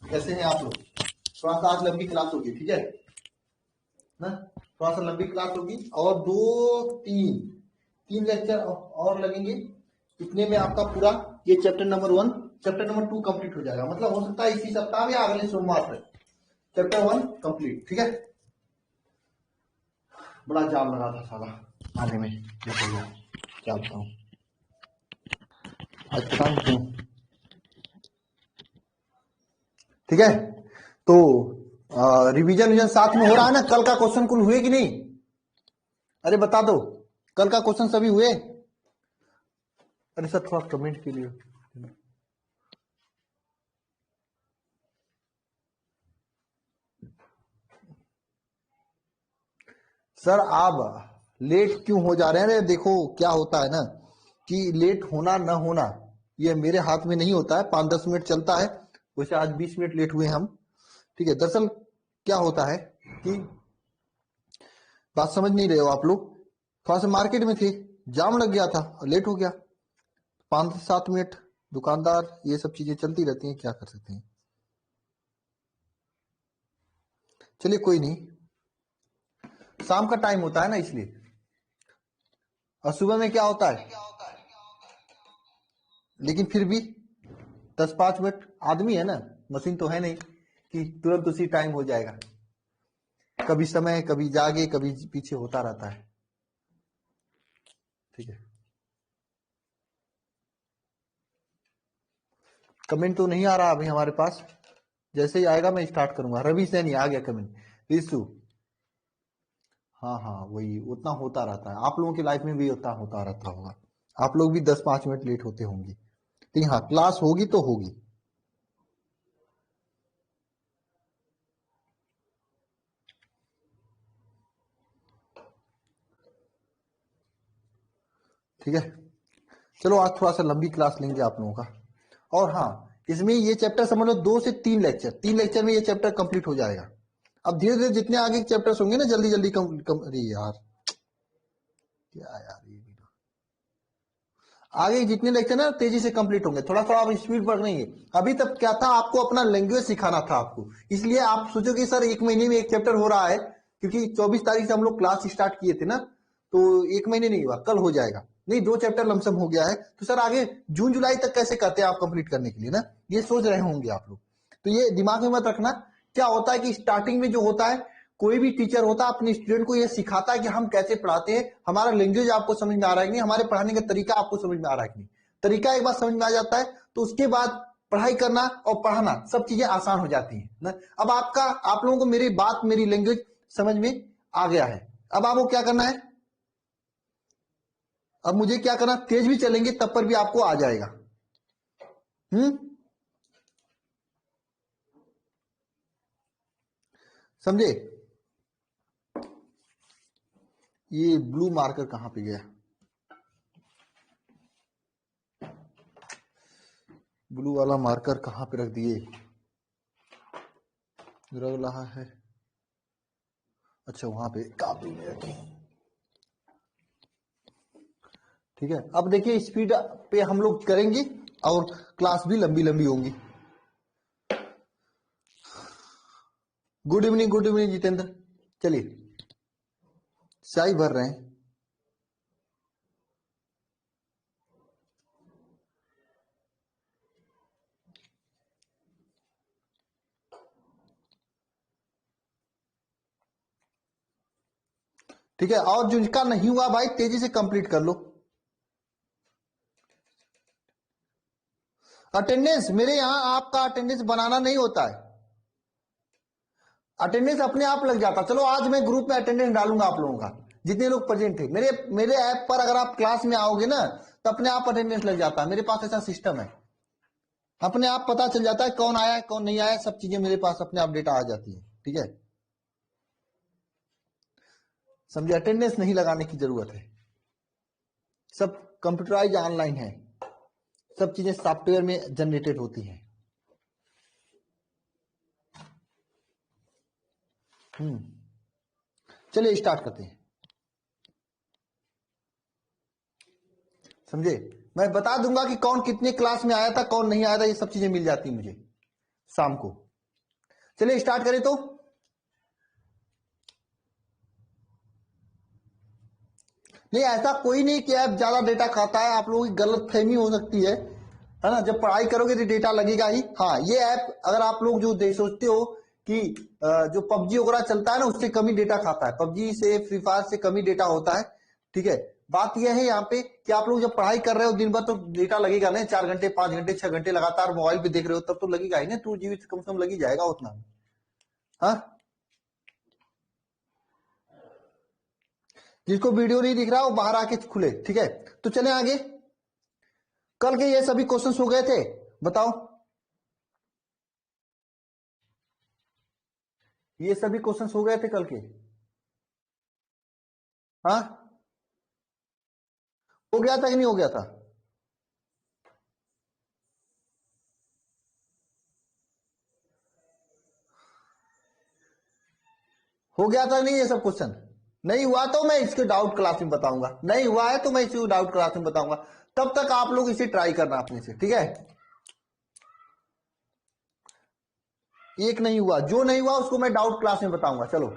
कैसे हैं आप लोग? थोड़ा सा आज लंबी क्लास होगी, ठीक है ना? थोड़ा सा लंबी क्लास होगी और तीन लेक्चर और लगेंगे। इतने में आपका पूरा ये chapter number 1 chapter number 2 complete हो जाएगा। मतलब हो सकता है इसी सप्ताह में या अगले सोमवार तक चैप्टर 1 कंप्लीट, ठीक है। बड़ा जाम लगा था साला आने में, क्या बताऊं आज पता नहीं क्यों, ठीक है। तो रिवीजन साथ में हो रहा है ना? कल का क्वेश्चन कुल हुए कि नहीं? अरे बता दो, कल का क्वेश्चन सभी हुए? अरे सर थोड़ा कमेंट के लिए। सर आप लेट क्यों हो जा रहे हैं? अरे देखो क्या होता है ना कि लेट होना न होना ये मेरे हाथ में नहीं होता है। 5-10 मिनट चलता है, वैसे आज 20 मिनट लेट हुए हम, ठीक है। दरअसल क्या होता है कि बात समझ नहीं रहे हो आप लोग। थोड़ा सा मार्केट में थे, जाम लग गया था और लेट हो गया। 5-7 मिनट दुकानदार, ये सब चीजें चलती रहती हैं, क्या कर सकते हैं। चलिए कोई नहीं, शाम का टाइम होता है ना इसलिए। और सुबह में क्या होता है, लेकिन फिर भी 10-5 मिनट, आदमी है ना, मशीन तो है नहीं कि तुरंत उसी टाइम हो जाएगा। कभी समय, कभी जागे, कभी पीछे होता रहता है, ठीक है। कमेंट तो नहीं आ रहा अभी हमारे पास, जैसे ही आएगा मैं स्टार्ट करूंगा। रवि सैनी आ गया कमेंट। ऋषु, हाँ हाँ वही उतना होता रहता है, आप लोगों की लाइफ में भी उतना होता रहता होगा। आप लोग भी 10-5 मिनट लेट होते होंगे, लेकिन हाँ क्लास होगी तो होगी। ठीक है, चलो आज थोड़ा सा लंबी क्लास लेंगे आप लोगों का। और हाँ, इसमें ये चैप्टर समझ लो 2 से 3 लेक्चर, 3 लेक्चर में ये चैप्टर कंप्लीट हो जाएगा। अब धीरे धीरे जितने आगे चैप्टर्स होंगे ना जल्दी जल्दी अरे यार क्या यार, ये भी आगे जितने लेक्चर ना तेजी से कंप्लीट होंगे। थोड़ा थोड़ा आप स्पीड बढ़ेंगे। अभी तक क्या था, आपको अपना लैंग्वेज सिखाना था आपको, इसलिए आप सोचो कि सर 1 महीने में 1 चैप्टर हो रहा है, क्योंकि 24 तारीख से हम लोग क्लास स्टार्ट किए थे ना, तो 1 महीने नहीं हुआ, कल हो जाएगा। नहीं 2 चैप्टर लमसम हो गया है, तो सर आगे जून जुलाई तक कैसे करते हैं आप कंप्लीट करने के लिए ना, ये सोच रहे होंगे आप लोग। तो ये दिमाग में मत रखना। क्या होता है कि स्टार्टिंग में जो होता है, कोई भी टीचर होता है अपने स्टूडेंट को ये सिखाता है कि हम कैसे पढ़ाते हैं, हमारा लैंग्वेज आपको समझ में आ रहा है कि नहीं, हमारे पढ़ाने का तरीका आपको समझ में आ रहा है कि नहीं। तरीका एक बार समझ में आ जाता है तो उसके बाद पढ़ाई करना और पढ़ाना सब चीजें आसान हो जाती हैं ना। अब आप लोगों को मेरी बात, मेरी लैंग्वेज समझ में आ गया है। अब आपको क्या करना है, अब मुझे क्या करना, तेज भी चलेंगे तब पर भी आपको आ जाएगा। समझे? ये ब्लू मार्कर कहां पे गया? ब्लू वाला मार्कर कहां पे रख दिए? रख रहा है, अच्छा वहां पे कॉपी में रखे। ठीक है, अब देखिए स्पीड पे हम लोग करेंगे और क्लास भी लंबी लंबी होंगी। Good evening Jitendra. चलिए चाय भर रहे हैं। ठीक है, और जिनका नहीं हुआ भाई तेजी से कंप्लीट कर लो। अटेंडेंस मेरे यहाँ आपका अटेंडेंस बनाना नहीं होता है, अटेंडेंस अपने आप लग जाता। चलो आज मैं ग्रुप में अटेंडेंस डालूंगा आप लोगों का, जितने लोग प्रेजेंट थे मेरे मेरे ऐप पर। अगर आप क्लास में आओगे ना तो अपने आप अटेंडेंस लग जाता है। मेरे पास ऐसा सिस्टम है, अपने आप पता चल जाता है कौन आया है कौन नहीं आया, सब चीजें मेरे पास अपने आप डेटा आ जाती है। ठीक है, समझे? अटेंडेंस नहीं लगाने की जरूरत है, सब कंप्यूटराइज ऑनलाइन है, सब चीजें सॉफ्टवेयर में जनरेटेड होती हैं। चलिए स्टार्ट करते हैं। समझे? मैं बता दूंगा कि कौन कितने क्लास में आया था कौन नहीं आया था, ये सब चीजें मिल जाती मुझे शाम को। चलिए स्टार्ट करें तो। नहीं, ऐसा कोई नहीं कि ऐप ज्यादा डेटा खाता है, आप लोगों की गलत फहमी हो सकती है ना। जब पढ़ाई करोगे तो डेटा लगेगा ही। हाँ, ये ऐप अगर आप लोग जो सोचते हो कि जो पबजी वगैरह चलता है ना उससे कमी डेटा खाता है, पबजी से फ्री फायर से कमी डेटा होता है। ठीक है, बात यह है यहाँ पे कि आप लोग जब पढ़ाई कर रहे हो दिन भर तो डेटा लगेगा नहीं, 4 घंटे 5 घंटे 6 घंटे लगातार मोबाइल पे देख रहे हो तब तो लगेगा ही ना, 2 GB कम से कम लग ही जाएगा उतना। हाँ, जिसको वीडियो नहीं दिख रहा वो बाहर आके खुले। ठीक है, तो चले आगे। कल के ये सभी क्वेश्चंस हो गए थे, बताओ। ये सभी क्वेश्चंस हो गए थे कल के। हाँ, हो गया था कि नहीं हो गया था? हो गया था नहीं ये सब क्वेश्चन? नहीं हुआ तो मैं इसके डाउट क्लास में बताऊंगा, नहीं हुआ है तो मैं इसी डाउट क्लास में बताऊंगा। तब तक आप लोग इसे ट्राई करना अपने से, ठीक है। एक नहीं हुआ, जो नहीं हुआ उसको मैं डाउट क्लास में बताऊंगा। चलो,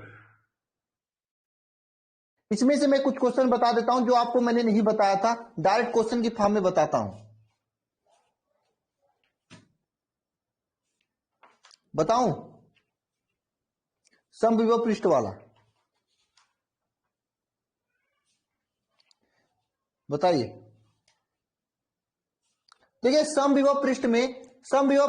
इसमें से मैं कुछ क्वेश्चन बता देता हूं जो आपको मैंने नहीं बताया था, डायरेक्ट क्वेश्चन की फॉर्म में बताता हूं। बताऊं? समविभव पृष्ठ वाला बताइए। देखिए, समविभव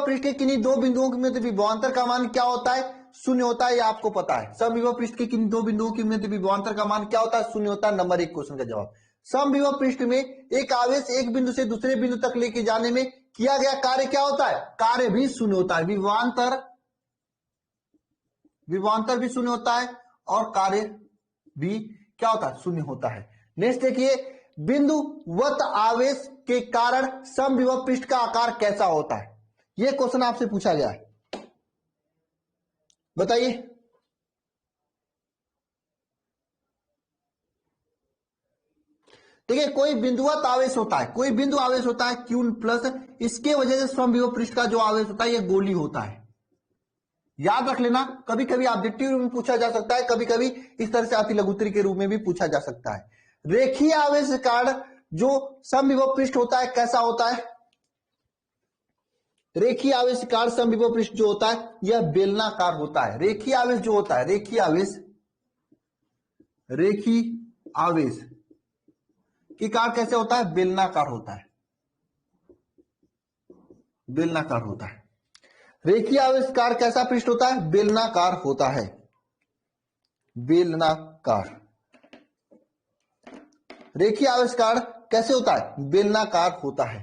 पृष्ठ के किन्हीं दो बिंदुओं के मध्य विभवांतर का मान क्या होता है? शून्य होता है, ये आपको पता है। समविभव पृष्ठ के किन्हीं दो बिंदुओं के मध्य विभवांतर का मान क्या होता है? शून्य होता है। नंबर 1 क्वेश्चन का जवाब। समविभव पृष्ठ में एक आवेश एक बिंदु से दूसरे बिंदु तक लेके जाने में किया गया कार्य क्या होता है? कार्य भी शून्य होता है। विभवांतर भी शून्य होता है और कार्य भी क्या होता है? शून्य होता है। नेक्स्ट देखिए, बिंदुवत आवेश के कारण समविभव पृष्ठ का आकार कैसा होता है? यह क्वेश्चन आपसे पूछा गया है, बताइए। देखिए, कोई बिंदुवत आवेश होता है, कोई बिंदु आवेश होता है Q प्लस, इसके वजह से समविभव पृष्ठ का जो आवेश होता है यह गोली होता है। याद रख लेना, कभी कभी ऑब्जेक्टिव रूप में पूछा जा सकता है, कभी कभी इस तरह से अति लघुत्तरी के रूप में भी पूछा जा सकता है। रेखीय आवेश के कारण जो समविभव पृष्ठ होता है कैसा होता है? रेखीय आवेश के कारण समविभव पृष्ठ जो होता है यह बेलनाकार होता है। रेखीय आवेश जो होता है, रेखीय आवेश के कारण कैसे होता है? बेलनाकार होता है, बेलनाकार होता है। रेखीय आवेशकार कैसा पृष्ठ होता है? बेलनाकार होता है, बेलनाकार। रेखीय आवेशकार कैसे होता है? बेलनाकार होता है।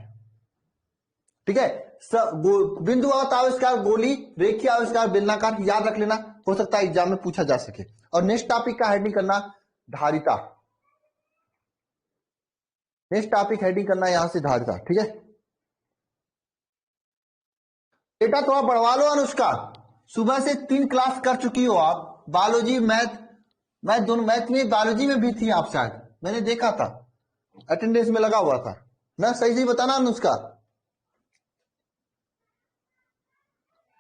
ठीक है, बिंदुवत आवेशकार गोली, रेखीय आवेशकार बेलनाकार। याद रख लेना, हो सकता है एग्जाम में पूछा जा सके। और नेक्स्ट टॉपिक का हेडिंग करना धारिता। नेक्स्ट टॉपिक हेडिंग करना यहां से धारिता, ठीक है। बेटा थोड़ा बढ़वा लो अनुष्का, सुबह से 3 क्लास कर चुकी हो आप, बायोलॉजी मैथ दोनों। मैथ में बायोलॉजी में भी थी आप शायद, मैंने देखा था, अटेंडेंस में लगा हुआ था ना। सही सही बताना अनुष्का,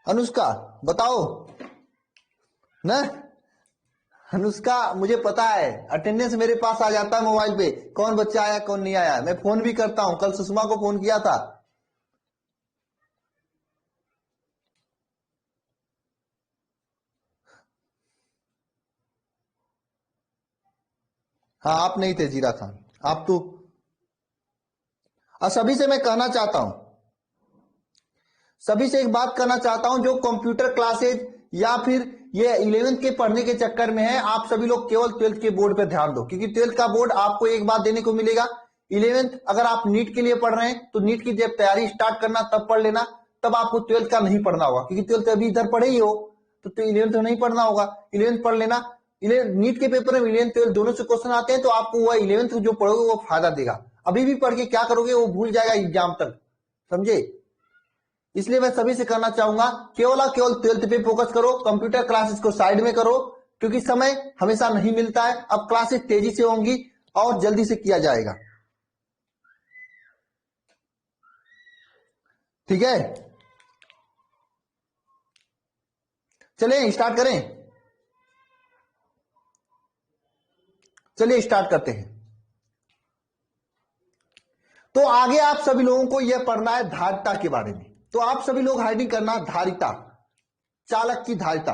अनुष्का बताओ ना। अनुष्का, मुझे पता है, अटेंडेंस मेरे पास आ जाता है मोबाइल पे, कौन बच्चा आया कौन नहीं आया। मैं फोन भी करता हूं, कल सुषमा को फोन किया था। हाँ, आप नहीं थे जीरा खान, आप तो। और सभी से मैं कहना चाहता हूं, सभी से एक बात करना चाहता हूं, जो कंप्यूटर क्लासेज या फिर ये 11th के पढ़ने के चक्कर में है, आप सभी लोग केवल 12th के बोर्ड पे ध्यान दो, क्योंकि 12th का बोर्ड आपको एक बात देने को मिलेगा। 11th अगर आप नीट के लिए पढ़ रहे हैं तो नीट की जब तैयारी स्टार्ट करना तब पढ़ लेना, तब आपको 12th का नहीं पढ़ना होगा, क्योंकि 12th अभी इधर पढ़े ही हो तो 11th तो नहीं पढ़ना होगा, 11th पढ़ लेना। नीट के पेपर में 11th 12th दोनों से क्वेश्चन आते हैं, तो आपको वह 11th जो पढ़ोगे वो फायदा देगा। अभी भी पढ़ के क्या करोगे, वो भूल जाएगा एग्जाम तक, समझे। इसलिए मैं सभी से कहना चाहूंगा, केवल और केवल 12th पे फोकस करो, कंप्यूटर क्लासेस को साइड में करो, क्योंकि समय हमेशा नहीं मिलता है। अब क्लासेस तेजी से होंगी और जल्दी से किया जाएगा, ठीक है। चलिए स्टार्ट करें, चलिए स्टार्ट करते हैं। तो आगे आप सभी लोगों को यह पढ़ना है धारिता के बारे में। तो आप सभी लोग हेडिंग करना धारिता, चालक की धारिता।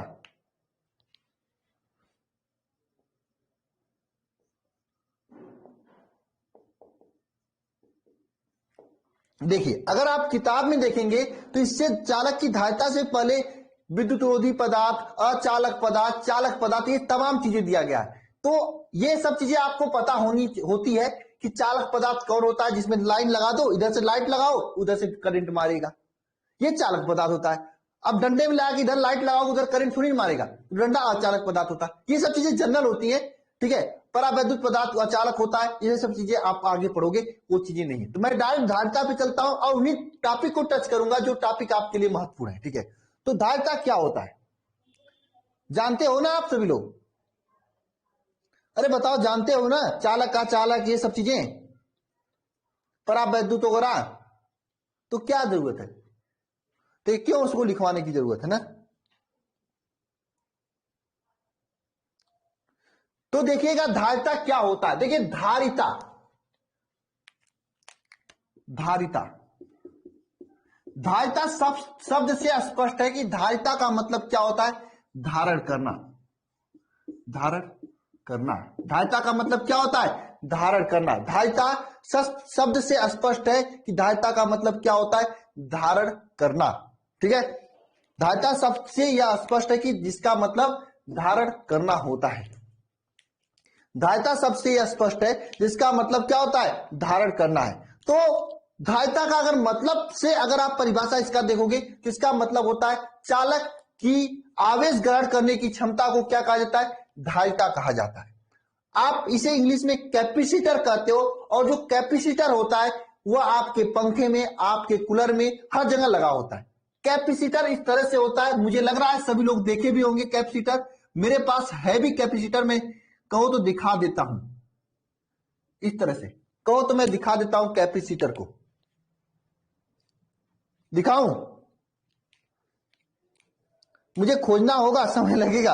देखिए अगर आप किताब में देखेंगे तो इससे चालक की धारिता से पहले विद्युतरोधी पदार्थ, अचालक पदार्थ, चालक पदार्थ, ये तमाम चीजें दिया गया है। तो ये सब चीजें आपको पता होती है कि चालक पदार्थ कौन होता है, जिसमें लाइन लगा दो, इधर से लाइट लगाओ, उधर से करंट मारेगा, ये चालक पदार्थ होता है। अब डंडे में लगा के इधर लाइट लगाओ, उधर करंट थोड़ी मारेगा, डंडा अचालक पदार्थ होता है। ये सब चीजें जनरल होती है, ठीक है। परावैद्युत पदार्थ अचालक होता है, ये सब चीजें आप आगे पढ़ोगे, वो चीजें नहीं है। तो मैं डायरेक्ट धारिता पे चलता हूं और उन्हीं टॉपिक को टच करूंगा जो टॉपिक आपके लिए महत्वपूर्ण है, ठीक है। तो धारिता क्या होता है जानते हो ना आप सभी लोग? अरे बताओ, जानते हो ना? चालक का चालक, ये सब चीजें, परावैद्युत वगैरह। तो क्या जरूरत है, तो क्यों उसको लिखवाने की जरूरत है ना? तो देखिएगा धारिता क्या होता है। देखिए धारिता, धारिता, धारिता शब्द से स्पष्ट है कि धारिता का मतलब क्या होता है? धारण करना, धारण करना। धारिता का मतलब क्या होता है? धारण करना। धारिता शब्द से स्पष्ट है कि धारिता का मतलब क्या होता है? धारण करना, ठीक है। धारिता शब्द से यह स्पष्ट है कि जिसका मतलब धारण करना होता है। धारिता शब्द से यह स्पष्ट है जिसका मतलब क्या होता है? धारण करना है। तो धारिता का अगर मतलब से अगर आप परिभाषा इसका देखोगे तो इसका मतलब होता है चालक की आवेश ग्रहण करने की क्षमता को क्या कहा जाता है? धारिता कहा जाता है। आप इसे इंग्लिश में कैपेसिटर कहते हो, और जो कैपेसिटर होता है वह आपके पंखे में, आपके कूलर में, हर जगह लगा होता है। कैपेसिटर इस तरह से होता है, मुझे लग रहा है सभी लोग देखे भी होंगे कैपेसिटर। मेरे पास है भी कैपेसिटर, में कहो तो दिखा देता हूं, इस तरह से कहो तो मैं दिखा देता हूं कैपेसिटर को। दिखाऊं? मुझे खोजना होगा, समय लगेगा।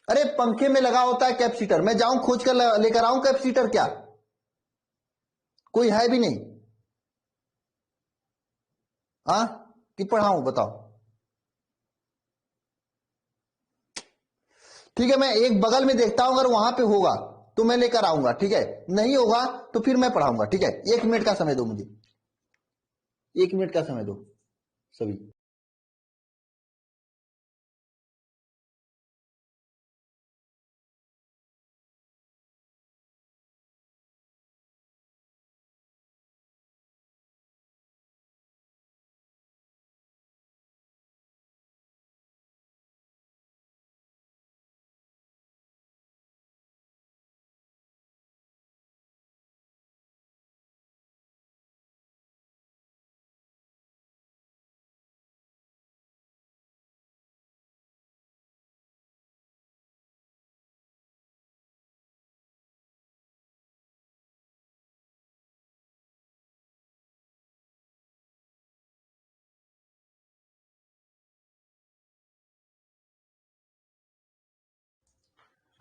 अरे पंखे में लगा होता है कैपेसिटर, मैं जाऊं खोज कर लेकर आऊं कैपेसिटर? क्या कोई है भी नहीं? हाँ कि पढ़ाऊं, बताओ। ठीक है, मैं एक बगल में देखता हूं, अगर वहां पे होगा तो मैं लेकर आऊंगा, ठीक है। नहीं होगा तो फिर मैं पढ़ाऊंगा, ठीक है। 1 मिनट का समय दो मुझे, 1 मिनट का समय दो सभी।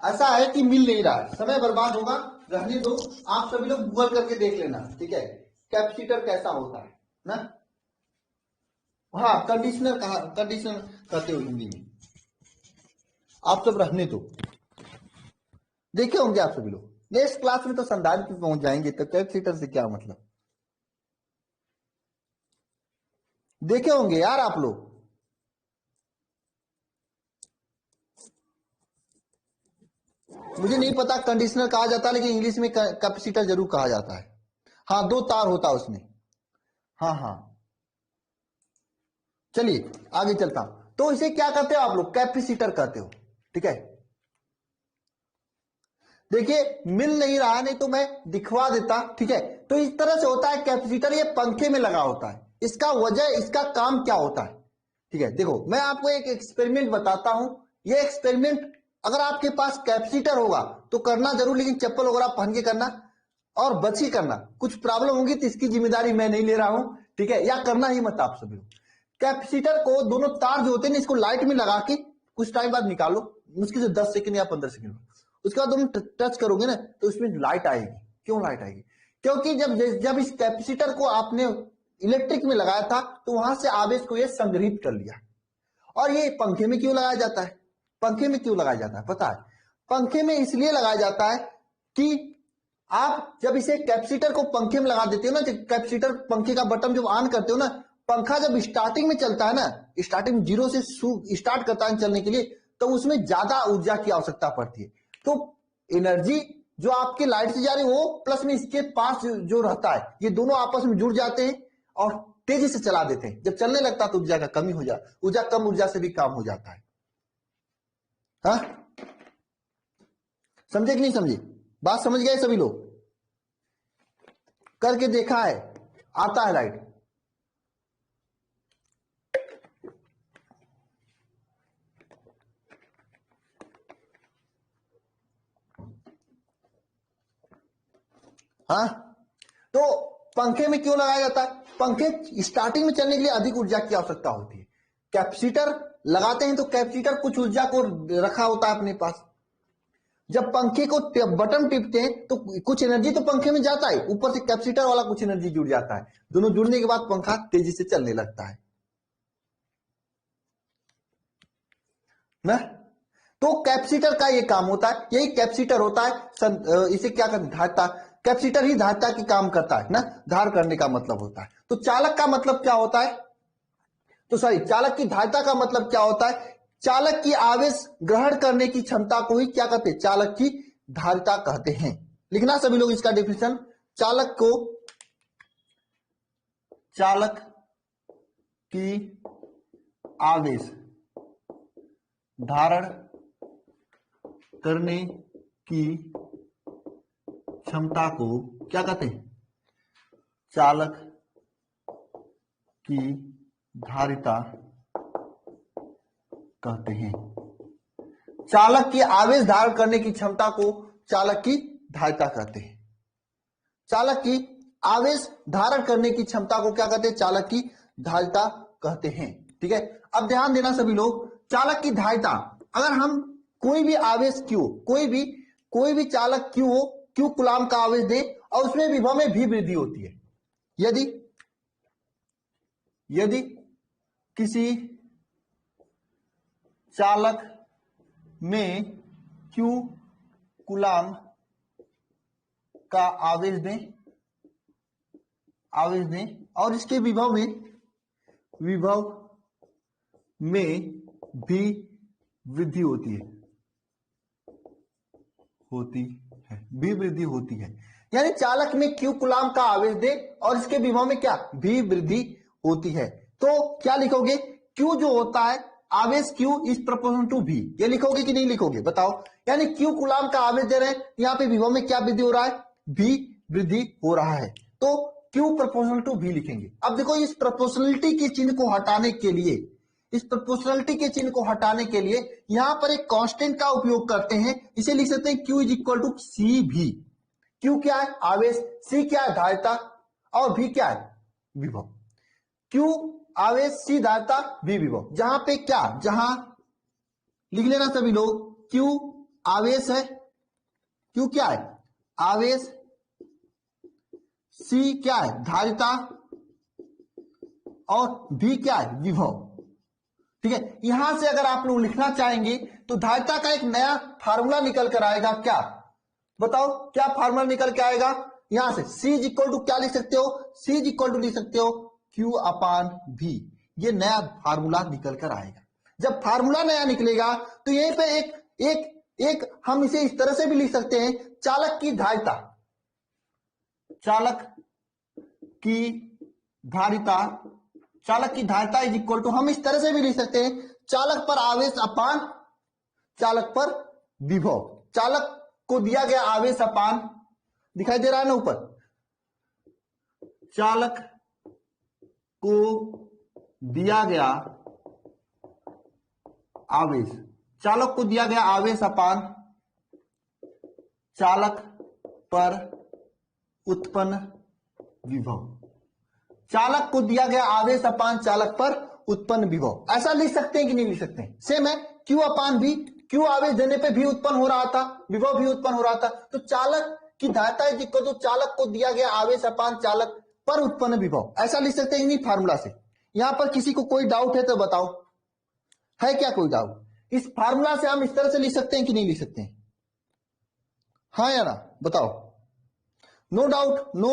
ऐसा है कि मिल नहीं रहा है, समय बर्बाद होगा, रहने दो। आप सभी लोग गूगल करके देख लेना, ठीक है, कैपेसिटर कैसा होता है ना। हाँ, कंडीशनर कहा, कंडीशनर कहते हो हिंदी में। आप सब रहने दो, देखे होंगे आप सभी लोग। नेक्स्ट क्लास में तो संधारित्र पे पहुंच जाएंगे, तो कैपेसिटर से क्या मतलब, देखे होंगे यार आप लोग। मुझे नहीं पता कंडीशनर कहा जाता है, लेकिन इंग्लिश में कैपेसिटर जरूर कहा जाता है। हाँ, 2 तार होता है उसमें। हाँ हाँ, चलिए आगे चलता हूं। तो इसे क्या कहते हो आप लोग? कैपेसिटर कहते हो, ठीक है। देखिए मिल नहीं रहा, नहीं तो मैं दिखवा देता, ठीक है। तो इस तरह से होता है कैपेसिटर, ये पंखे में लगा होता है। इसका वजह, इसका काम क्या होता है, ठीक है। देखो मैं आपको एक एक्सपेरिमेंट बताता हूं। ये एक्सपेरिमेंट अगर आपके पास कैपेसिटर होगा तो करना जरूर, लेकिन चप्पल वगैरह पहन के करना। और बच ही करना। कुछ प्रॉब्लम होगी तो इसकी जिम्मेदारी मैं नहीं ले रहा हूं, ठीक है, या करना ही मत आप सभी लोग। कैपेसिटर को दोनों तार जो होते हैं इसको लाइट में लगा के कुछ टाइम बाद निकालो, मुश्किल से 10 सेकंड या 15 सेकंड। उसके बाद तुम टच करोगे ना तो उसमें लाइट आएगी। क्यों लाइट आएगी? क्योंकि जब इस कैपेसिटर को आपने इलेक्ट्रिक में लगाया था तो वहां से आवेश को ये संग्रहित कर लिया। और ये पंखे में क्यों लगाया जाता है? पंखे में क्यों लगाया जाता है पता है? पंखे में इसलिए लगाया जाता है कि आप जब इसे कैपेसिटर को पंखे में लगा देते हो ना, जब कैपेसिटर पंखे का बटन जब ऑन करते हो ना, पंखा जब स्टार्टिंग में चलता है ना, स्टार्टिंग जीरो से स्टार्ट करता है चलने के लिए, तो उसमें ज्यादा ऊर्जा की आवश्यकता पड़ती है। तो एनर्जी जो आपके लाइट से जा रही है वो प्लस में इसके पास जो रहता है, ये दोनों आपस में जुड़ जाते हैं और तेजी से चला देते हैं। जब चलने लगता है तो ऊर्जा का कमी हो जाता है, ऊर्जा कम ऊर्जा से भी काम हो जाता है। हाँ, समझे कि नहीं समझे? बात समझ गए सभी लोग? करके देखा है, आता है लाइट। हाँ, तो पंखे में क्यों लगाया जाता है? पंखे स्टार्टिंग में चलने के लिए अधिक ऊर्जा की आवश्यकता होती है। कैपेसिटर लगाते हैं तो कैपेसिटर कुछ ऊर्जा को रखा होता है अपने पास। जब पंखे को बटन टिपते हैं तो कुछ एनर्जी तो पंखे में जाता है, ऊपर से कैपेसिटर वाला कुछ एनर्जी जुड़ जाता है। दोनों जुड़ने के बाद पंखा तेजी से चलने लगता है ना। तो कैपेसिटर का ये काम होता है, यही कैपेसिटर होता है। इसे क्या करते, धारिता। कैपेसिटर ही धारिता की काम करता है ना, धार करने का मतलब होता है। तो चालक का मतलब क्या होता है? तो सॉरी, चालक की धारिता का मतलब क्या होता है? चालक की आवेश ग्रहण करने की क्षमता को ही क्या कहते हैं? चालक की धारिता कहते हैं। लिखना सभी लोग इसका डेफिनेशन। चालक को, चालक की आवेश धारण करने की क्षमता को क्या कहते हैं? चालक की धारिता कहते हैं। चालक की आवेश धारण करने की क्षमता को चालक की धारिता कहते हैं। चालक की आवेश धारण करने की क्षमता को क्या कहते हैं? चालक की धारिता कहते हैं। ठीक है, अब ध्यान देना सभी लोग। चालक की धारिता, अगर हम कोई भी आवेश क्यू, कोई भी चालक क्यू हो, क्यू कूलाम का आवेश दे और उसमें विभव में भी वृद्धि होती है। यदि किसी चालक में क्यू कूलाम का आवेश दें और इसके विभव में भी वृद्धि होती है, यानी चालक में क्यू कूलाम का आवेश दे और इसके विभव में क्या भी वृद्धि होती है, तो क्या लिखोगे? क्यू जो होता है, आवेश क्यू इज प्रोपोर्शनल टू भी, ये लिखोगे कि नहीं लिखोगे बताओ? यानी क्यू कूलाम का आवेश दे रहे हैं, यहाँ पे विभव में क्या वृद्धि हो रहा है? भी वृद्धि हो रहा है, तो क्यू प्रोपोर्शनल टू भी लिखेंगे। अब देखो, इस प्रोपोर्शनलिटी के चिन्ह को हटाने के लिए यहां पर एक कांस्टेंट का उपयोग करते हैं। इसे लिख सकते हैं क्यू इज इक्वल टू सी भी। क्यू क्या है? आवेश, सी क्या है? धारिता, और भी क्या है? विभव। क्यू आवेश, सी धारिता, भी विभव। जहां पे क्या, जहां लिख लेना सभी लोग, क्यू आवेश है, क्यू क्या है? आवेश, सी क्या है? धारिता, और भी क्या है? विभव। ठीक है, यहां से अगर आप लोग लिखना चाहेंगे तो धारिता का एक नया फार्मूला निकल कर आएगा। क्या बताओ, क्या फार्मूला निकल के आएगा? यहां से सी इज इक्वल टू क्या लिख सकते हो? सी इज इक्वल टू लिख सकते हो क्यू अपान भी। ये नया फार्मूला निकल कर आएगा। जब फार्मूला नया निकलेगा तो यहीं पे एक हम इसे इस तरह से भी लिख सकते हैं, चालक की धारिता इज इक्वल टू, हम इस तरह से भी लिख सकते हैं, चालक पर आवेश अपान चालक पर विभव। चालक को दिया गया आवेश अपान, दिखाई दे रहा है ना ऊपर, चालक को दिया गया आवेश अपान चालक पर उत्पन्न विभव, चालक को दिया गया आवेश अपान चालक पर उत्पन्न विभव। ऐसा लिख सकते हैं कि नहीं लिख सकते हैं? सेम है, Q अपान V, Q आवेश देने पे भी उत्पन्न हो रहा था, विभव भी उत्पन्न हो रहा था। तो चालक की धारिता इज इक्वल टू चालक को दिया गया आवेश अपान चालक पर उत्पन्न विभव। ऐसा लिख सकते हैं कि नहीं फार्मूला से? यहां पर किसी को कोई डाउट है तो बताओ, है क्या कोई डाउट? इस फार्मूला से हम इस तरह से लिख सकते हैं कि नहीं लिख सकते हैं? हाँ या ना बताओ? No doubt, no.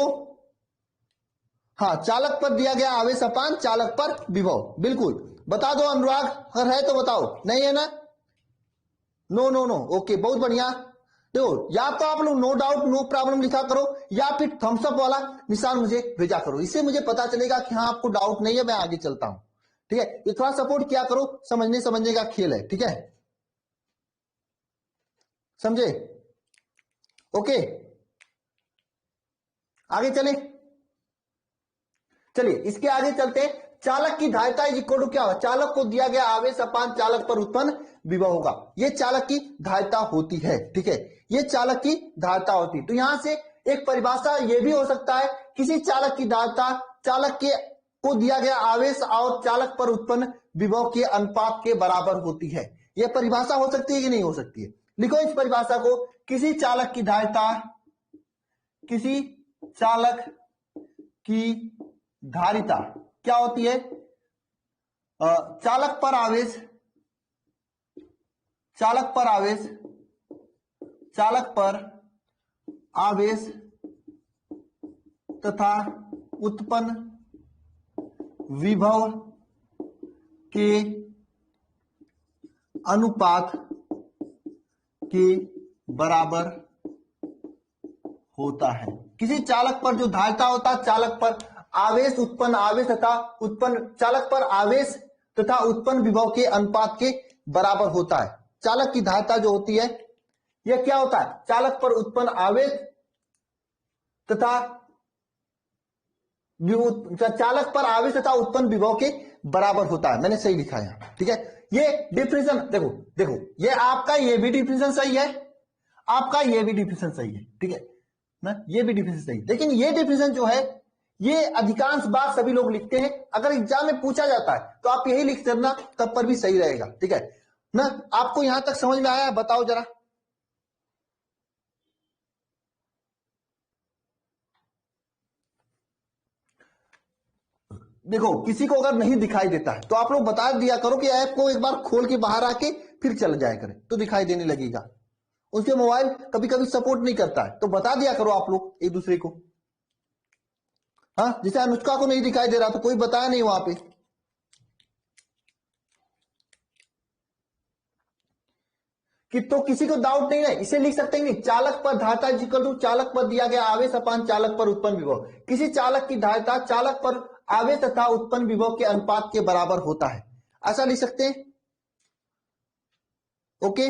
हाँ, चालक पर दिया गया आवेश अपान चालक पर विभव, बिल्कुल। बता दो अनुराग, अगर है तो बताओ, नहीं है ना? नो नो नो, ओके, बहुत बढ़िया। देखो, या तो आप लोग नो डाउट नो प्रॉब्लम लिखा करो, या फिर थम्स अप वाला निशान मुझे भेजा करो। इससे मुझे पता चलेगा कि हाँ आपको डाउट नहीं है, मैं आगे चलता हूं। ठीक है, ये थोड़ा सपोर्ट किया करो, समझने का खेल है। ठीक है, समझे? ओके, आगे चले। चलिए इसके आगे चलते हैं। चालक की धारिता इज इक्वल टू क्या होगा? चालक को दिया गया आवेश अपान चालक पर उत्पन्न विभव होगा। ये चालक की धारिता होती है। ठीक है, ये चालक की धारिता होती है। तो यहां से एक परिभाषा ये भी हो सकता है, किसी चालक की धारिता चालक के को दिया गया आवेश और चालक पर उत्पन्न विभव के अनुपात के बराबर होती है। यह परिभाषा हो सकती है कि नहीं हो सकती है? लिखो इस परिभाषा को। किसी चालक की धारिता, किसी चालक की धारिता क्या होती है? चालक पर आवेश, चालक पर आवेश, चालक पर आवेश तथा उत्पन्न विभव के अनुपात के बराबर होता है। किसी चालक पर जो धारिता होता है, चालक पर आवेश, उत्पन्न आवेश तथा उत्पन्न, चालक पर आवेश तथा उत्पन्न विभव के अनुपात के बराबर होता है। चालक की धारिता जो होती है, यह क्या होता है? चालक पर उत्पन्न आवेश तथा चालक पर आवेश तथा उत्पन्न विभव के बराबर होता है। मैंने सही लिखा है यहां। ठीक है, ये डिफिनेशन देखो, देखो ये आपका ये भी डिफिनेशन सही है, आपका ये भी डिफिनेशन सही है। ठीक है ना, ये भी डिफिनेशन सही है। लेकिन ये डिफिनेशन जो है, ये अधिकांश बार सभी लोग लिखते हैं। अगर एग्जाम में पूछा जाता है तो आप यही लिख देना, तब पर भी सही रहेगा। ठीक है ना, आपको यहां तक समझ में आया? बताओ जरा। देखो, किसी को अगर नहीं दिखाई देता है तो आप लोग बता दिया करो कि ऐप को एक बार खोल के बाहर आके फिर चल जाया करे, तो दिखाई देने लगेगा। उसके मोबाइल कभी कभी सपोर्ट नहीं करता है, तो बता दिया करो आप लोग एक दूसरे को। हाँ, जैसे अनुष्का को नहीं दिखाई दे रहा तो कोई बताया नहीं वहां पे। कि तो किसी को डाउट नहीं है, इसे लिख सकते हैं। चालक पर धारिता इज इक्वल टू चालक पर दिया गया आवेश अपान चालक पर उत्पन्न विभव। किसी चालक की धारिता चालक पर आवेश तथा उत्पन्न विभव के अनुपात के बराबर होता है, ऐसा लिख सकते हैं। ओके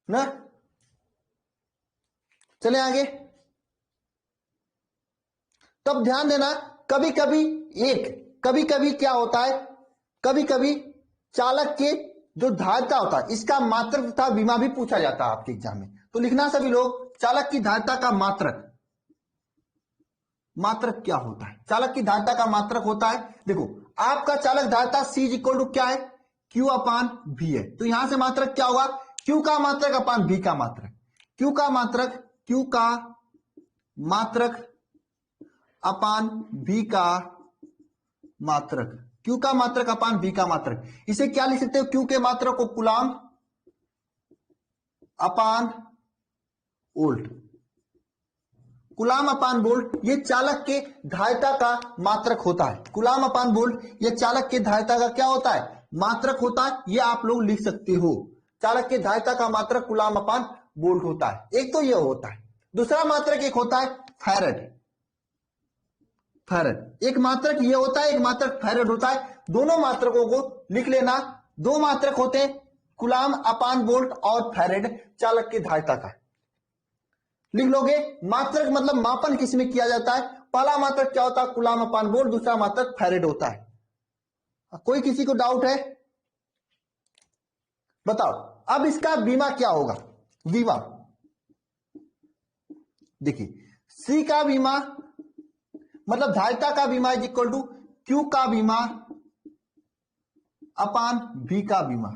ना, चले आगे। तब ध्यान देना, कभी कभी क्या होता है, कभी कभी चालक के जो धारिता होता है, इसका मात्रक तथा विमा भी पूछा जाता है आपके एग्जाम में। तो लिखना सभी लोग, चालक की धारिता का मात्रक, मात्रक क्या होता है? चालक की धारिता का मात्रक होता है, देखो आपका चालक धारिता C इज इक्वल टू क्या है? Q अपान V है। तो यहां से मात्रक क्या होगा? Q का मात्रक अपान V का मात्रक। Q का मात्रक, Q का मात्रक अपान V का मात्रक, Q का मात्रक अपान V का मात्रक। इसे क्या लिख सकते हो? Q के मात्रक को कूलाम अपान वोल्ट, कूलाम अपान वोल्ट, ये चालक के धारिता का मात्रक होता है। कूलाम अपान वोल्ट ये चालक के धारिता का क्या होता है? मात्रक होता है। ये आप लोग लिख सकते हो, चालक के धारिता का मात्रक कूलाम अपान वोल्ट होता है। एक तो ये होता है। दूसरा मात्रक एक होता है फैरड। फैरड एक मात्रक ये होता है, एक मात्रक फैरड होता है। दोनों मात्रकों को लिख लेना। दो मात्रक होते हैं, कूलाम अपान वोल्ट और फैरड, चालक की धारिता का लिख लोगे। मात्रक मतलब मापन किसमें किया जाता है? पहला मात्रक क्या होता है? कूलाम अपान वोल्ट। दूसरा मात्रक फैरड होता है। कोई किसी को डाउट है? बताओ। अब इसका बीमा क्या होगा? बीमा, देखिए सी का बीमा मतलब धारिता का बीमा इज इक्वल टू क्यू का बीमा अपान भी का बीमा,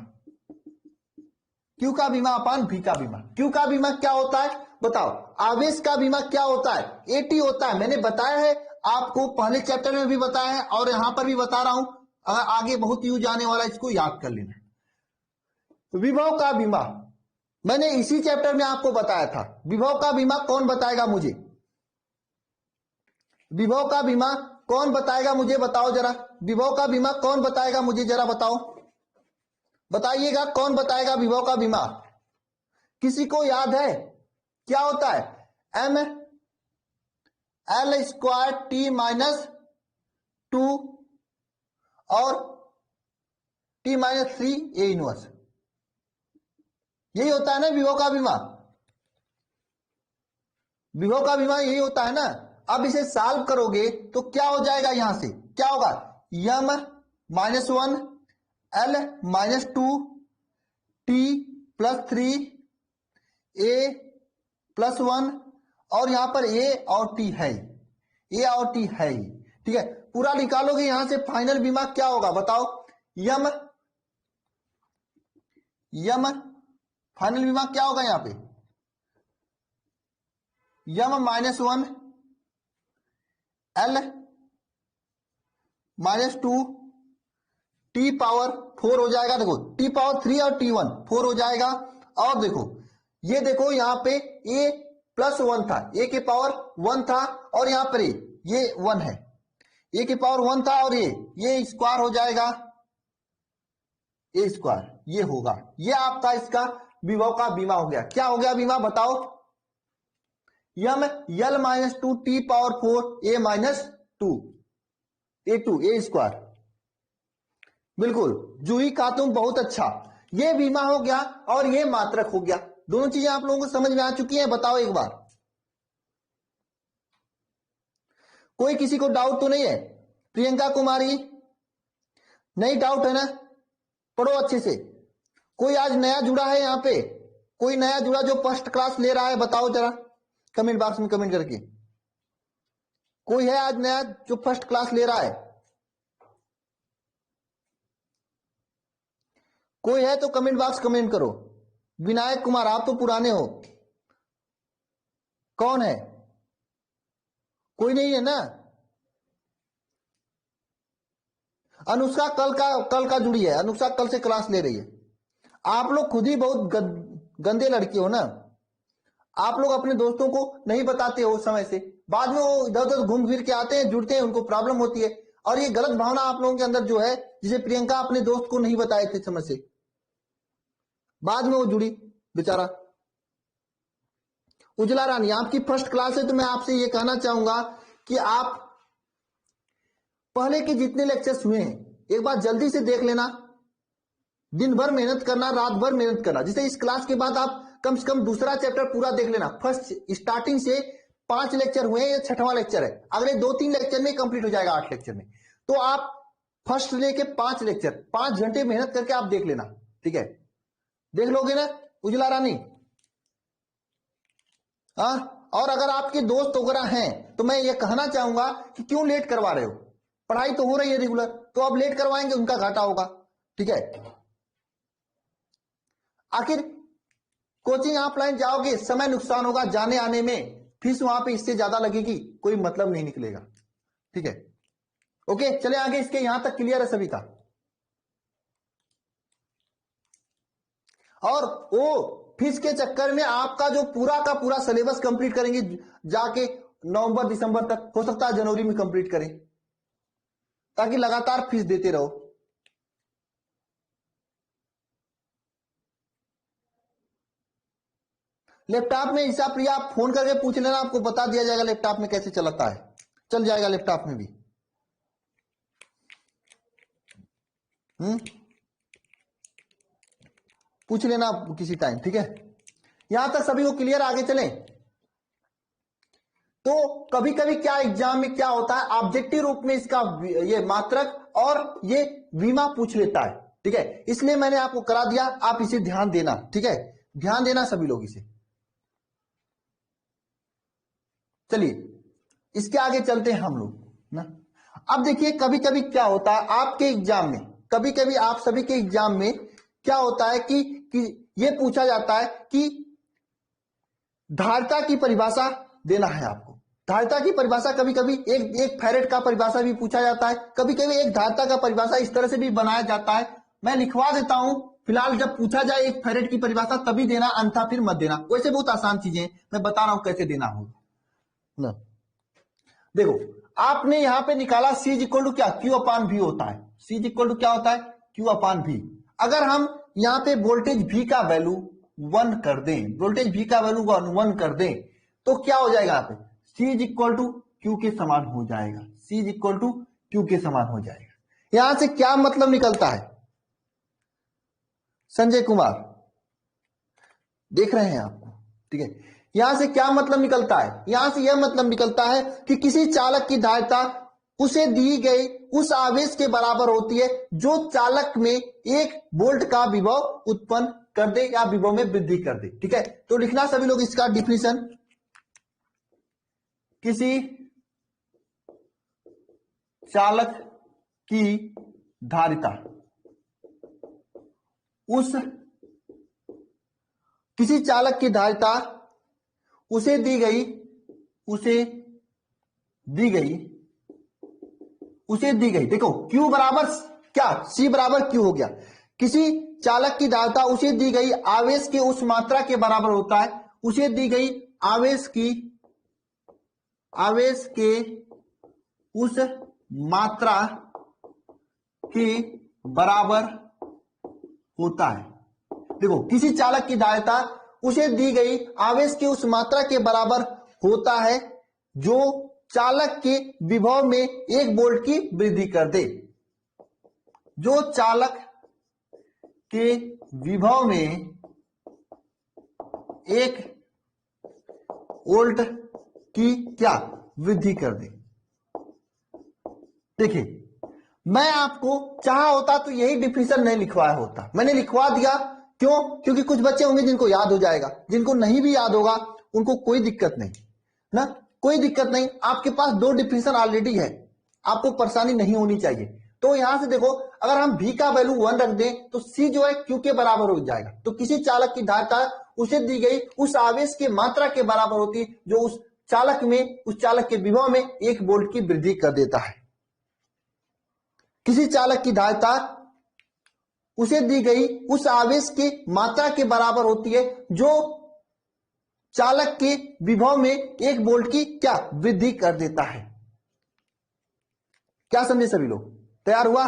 क्यू का बीमा अपान भी का बीमा। क्यू का बीमा क्या होता है बताओ, आवेश का बीमा क्या होता है, एटी होता है। मैंने बताया है आपको, पहले चैप्टर में भी बताया है और यहां पर भी बता रहा हूं, अगर आगे बहुत यूज आने वाला इसको याद कर लेना। विभव का बीमा मैंने इसी चैप्टर में आपको बताया था। विभव का बीमा कौन बताएगा मुझे, विभव का बीमा कौन बताएगा मुझे, बताओ जरा। विभव का बीमा कौन बताएगा मुझे, जरा बताओ, बताइएगा कौन बताएगा विभव का बीमा। किसी को याद है क्या होता है, M L square T minus 2 और टी माइनस 3 ए इनवर्स, यही होता है ना विभव का बीमा। विभव का बीमा यही होता है ना। अब इसे सॉल्व करोगे तो क्या हो जाएगा, यहां से क्या होगा, यम -1 एल -2 टी +3 ए +1 और यहां पर ए और टी है, ए और टी है, ठीक है। पूरा निकालोगे यहां से, फाइनल बीमा क्या होगा बताओ, यम फाइनल बीमा क्या होगा यहां पे, यम -1 एल -2 टी पावर 4 हो जाएगा। देखो टी पावर 3 और T1 4 हो जाएगा। और देखो ये देखो यहां पे a +1 था, a के पावर 1 था और यहां पर ये 1 है, a के पावर 1 था और ये स्क्वायर हो जाएगा, ए स्क्वायर ये होगा। ये आपका इसका विभव का बीमा हो गया। क्या हो गया बीमा बताओ, यम एल -2 टी पावर 4 ए -2 A2 ए स्क्वायर। बिल्कुल जूही खातून बहुत अच्छा, ये बीमा हो गया और ये मात्रक हो गया। दोनों चीजें आप लोगों को समझ में आ चुकी हैं, बताओ एक बार। कोई किसी को डाउट तो नहीं है, प्रियंका कुमारी नहीं डाउट है ना, पढ़ो अच्छे से। कोई आज नया जुड़ा है यहाँ पे, कोई नया जुड़ा जो फर्स्ट क्लास ले रहा है, बताओ जरा कमेंट बॉक्स में कमेंट करके। कोई है आज नया जो फर्स्ट क्लास ले रहा है, कोई है तो कमेंट बॉक्स कमेंट करो। विनायक कुमार आप तो पुराने हो, कौन है, कोई नहीं है ना। अनुष्का कल का जुड़ी है, अनुष्का कल से क्लास ले रही है। आप लोग खुद ही बहुत गंदे लड़के हो ना, आप लोग अपने दोस्तों को नहीं बताते हो समय से, बाद में वो इधर उधर घूम फिर के आते हैं, जुड़ते हैं, उनको प्रॉब्लम होती है। और ये गलत भावना आप लोगों के अंदर जो है, जिसे प्रियंका अपने दोस्त को नहीं बताए थे समय से, बाद में वो जुड़ी बेचारा। उजला रानी आपकी फर्स्ट क्लास है, तो मैं आपसे ये कहना चाहूंगा कि आप पहले के जितने लेक्चर्स हुए हैं एक बार जल्दी से देख लेना। दिन भर मेहनत करना, रात भर मेहनत करना। जैसे इस क्लास के बाद आप कम से कम दूसरा चैप्टर पूरा देख लेना। फर्स्ट स्टार्टिंग से 5 लेक्चर हुए, ये 6वां लेक्चर है, अगले 2-3 लेक्चर में कंप्लीट हो जाएगा 8 लेक्चर में। तो आप फर्स्ट लेके 5 लेक्चर 5 घंटे मेहनत करके आप देख लेना, ठीक है। देख लोगे ना उजला रानी, हाँ। और अगर आपके दोस्त वगैरह हैं तो मैं ये कहना चाहूंगा कि क्यों लेट करवा रहे हो, पढ़ाई तो हो रही है रेगुलर, तो अब लेट करवाएंगे उनका घाटा होगा, ठीक है। आखिर कोचिंग ऑफलाइन जाओगे, समय नुकसान होगा जाने आने में, फीस वहां पे इससे ज्यादा लगेगी, कोई मतलब नहीं निकलेगा, ठीक है। ओके चले आगे, इसके यहां तक क्लियर है सभी का। और वो फीस के चक्कर में आपका जो पूरा का पूरा सिलेबस कंप्लीट करेंगे जाके नवंबर दिसंबर तक, हो सकता है जनवरी में कंप्लीट करें, ताकि लगातार फीस देते रहो। लैपटॉप में ईसा प्रिया आप फोन करके पूछ लेना, आपको बता दिया जाएगा लैपटॉप में कैसे चलता है, चल जाएगा लैपटॉप में भी। पूछ लेना किसी टाइम, ठीक है। यहां तक सभी को क्लियर, आगे चलें। तो कभी कभी क्या एग्जाम में क्या होता है, ऑब्जेक्टिव रूप में इसका ये मात्रक और ये बीमा पूछ लेता है, ठीक है। इसलिए मैंने आपको करा दिया, आप इसे ध्यान देना, ठीक है, ध्यान देना सभी लोग इसे। चलिए इसके आगे चलते हैं हम लोग ना। अब देखिए कभी कभी क्या होता है आपके एग्जाम में, कभी कभी आप सभी के एग्जाम में क्या होता है कि ये पूछा जाता है कि धारिता की परिभाषा देना है आपको। धारिता की परिभाषा कभी कभी एक फेरेट का परिभाषा भी पूछा जाता है, कभी कभी एक धारिता का परिभाषा इस तरह से भी बनाया जाता है। मैं लिखवा देता हूं, फिलहाल जब पूछा जाए एक फेरेट की परिभाषा तभी देना, अन्यथा फिर मत देना। वैसे बहुत आसान चीजें मैं बता रहा हूं कैसे देना होगा ना। देखो आपने यहां पे निकाला C इज इक्वल टू क्या, Q अपान V होता है। C इज इक्वल टू क्या होता है, Q अपान V। अगर हम यहां पे वोल्टेज V का वैल्यू 1 कर दें, वोल्टेज V का वैल्यू 1 कर दें, तो क्या हो जाएगा यहाँ पे, C is equal to Q के समान हो जाएगा। C is equal to Q के समान हो जाएगा। यहां से क्या मतलब निकलता है संजय कुमार, देख रहे हैं आपको, ठीक है। यहां से क्या मतलब निकलता है, यहां से यह मतलब निकलता है कि किसी चालक की धारिता उसे दी गई उस आवेश के बराबर होती है जो चालक में 1 वोल्ट का विभव उत्पन्न कर दे या विभव में वृद्धि कर दे, ठीक है। तो लिखना सभी लोग इसका डिफिनीशन, किसी चालक की धारिता किसी चालक की धारिता उसे दी गई देखो Q बराबर क्या, C बराबर Q हो गया। किसी चालक की धारिता उसे दी गई आवेश के उस मात्रा के बराबर होता है, उसे दी गई आवेश के उस मात्रा के बराबर होता है। देखो किसी चालक की धारिता उसे दी गई आवेश के उस मात्रा के बराबर होता है जो चालक के विभव में 1 वोल्ट की वृद्धि कर दे, जो चालक के विभव में 1 वोल्ट की क्या वृद्धि कर दे। देखिए मैं आपको चाहा होता तो यही डिफिनीशन नहीं लिखवाया होता, मैंने लिखवा दिया। क्यों, क्योंकि कुछ बच्चे होंगे जिनको याद हो जाएगा, जिनको नहीं भी याद होगा उनको कोई दिक्कत नहीं ना, कोई दिक्कत नहीं। आपके पास 2 डिफिनीशन ऑलरेडी है, आपको परेशानी नहीं होनी चाहिए। तो यहां से देखो अगर हम V का वैल्यू 1 रख दें तो C जो है Q के बराबर हो जाएगा। तो किसी चालक की धारिता उसे दी गई उस आवेश के मात्रा के बराबर होती है जो उस चालक के विभव में 1 वोल्ट की वृद्धि कर देता है। किसी चालक की धारिता उसे दी गई उस आवेश के मात्रा के बराबर होती है जो चालक के विभव में 1 वोल्ट की क्या वृद्धि कर देता है। क्या समझे सभी लोग, तैयार हुआ।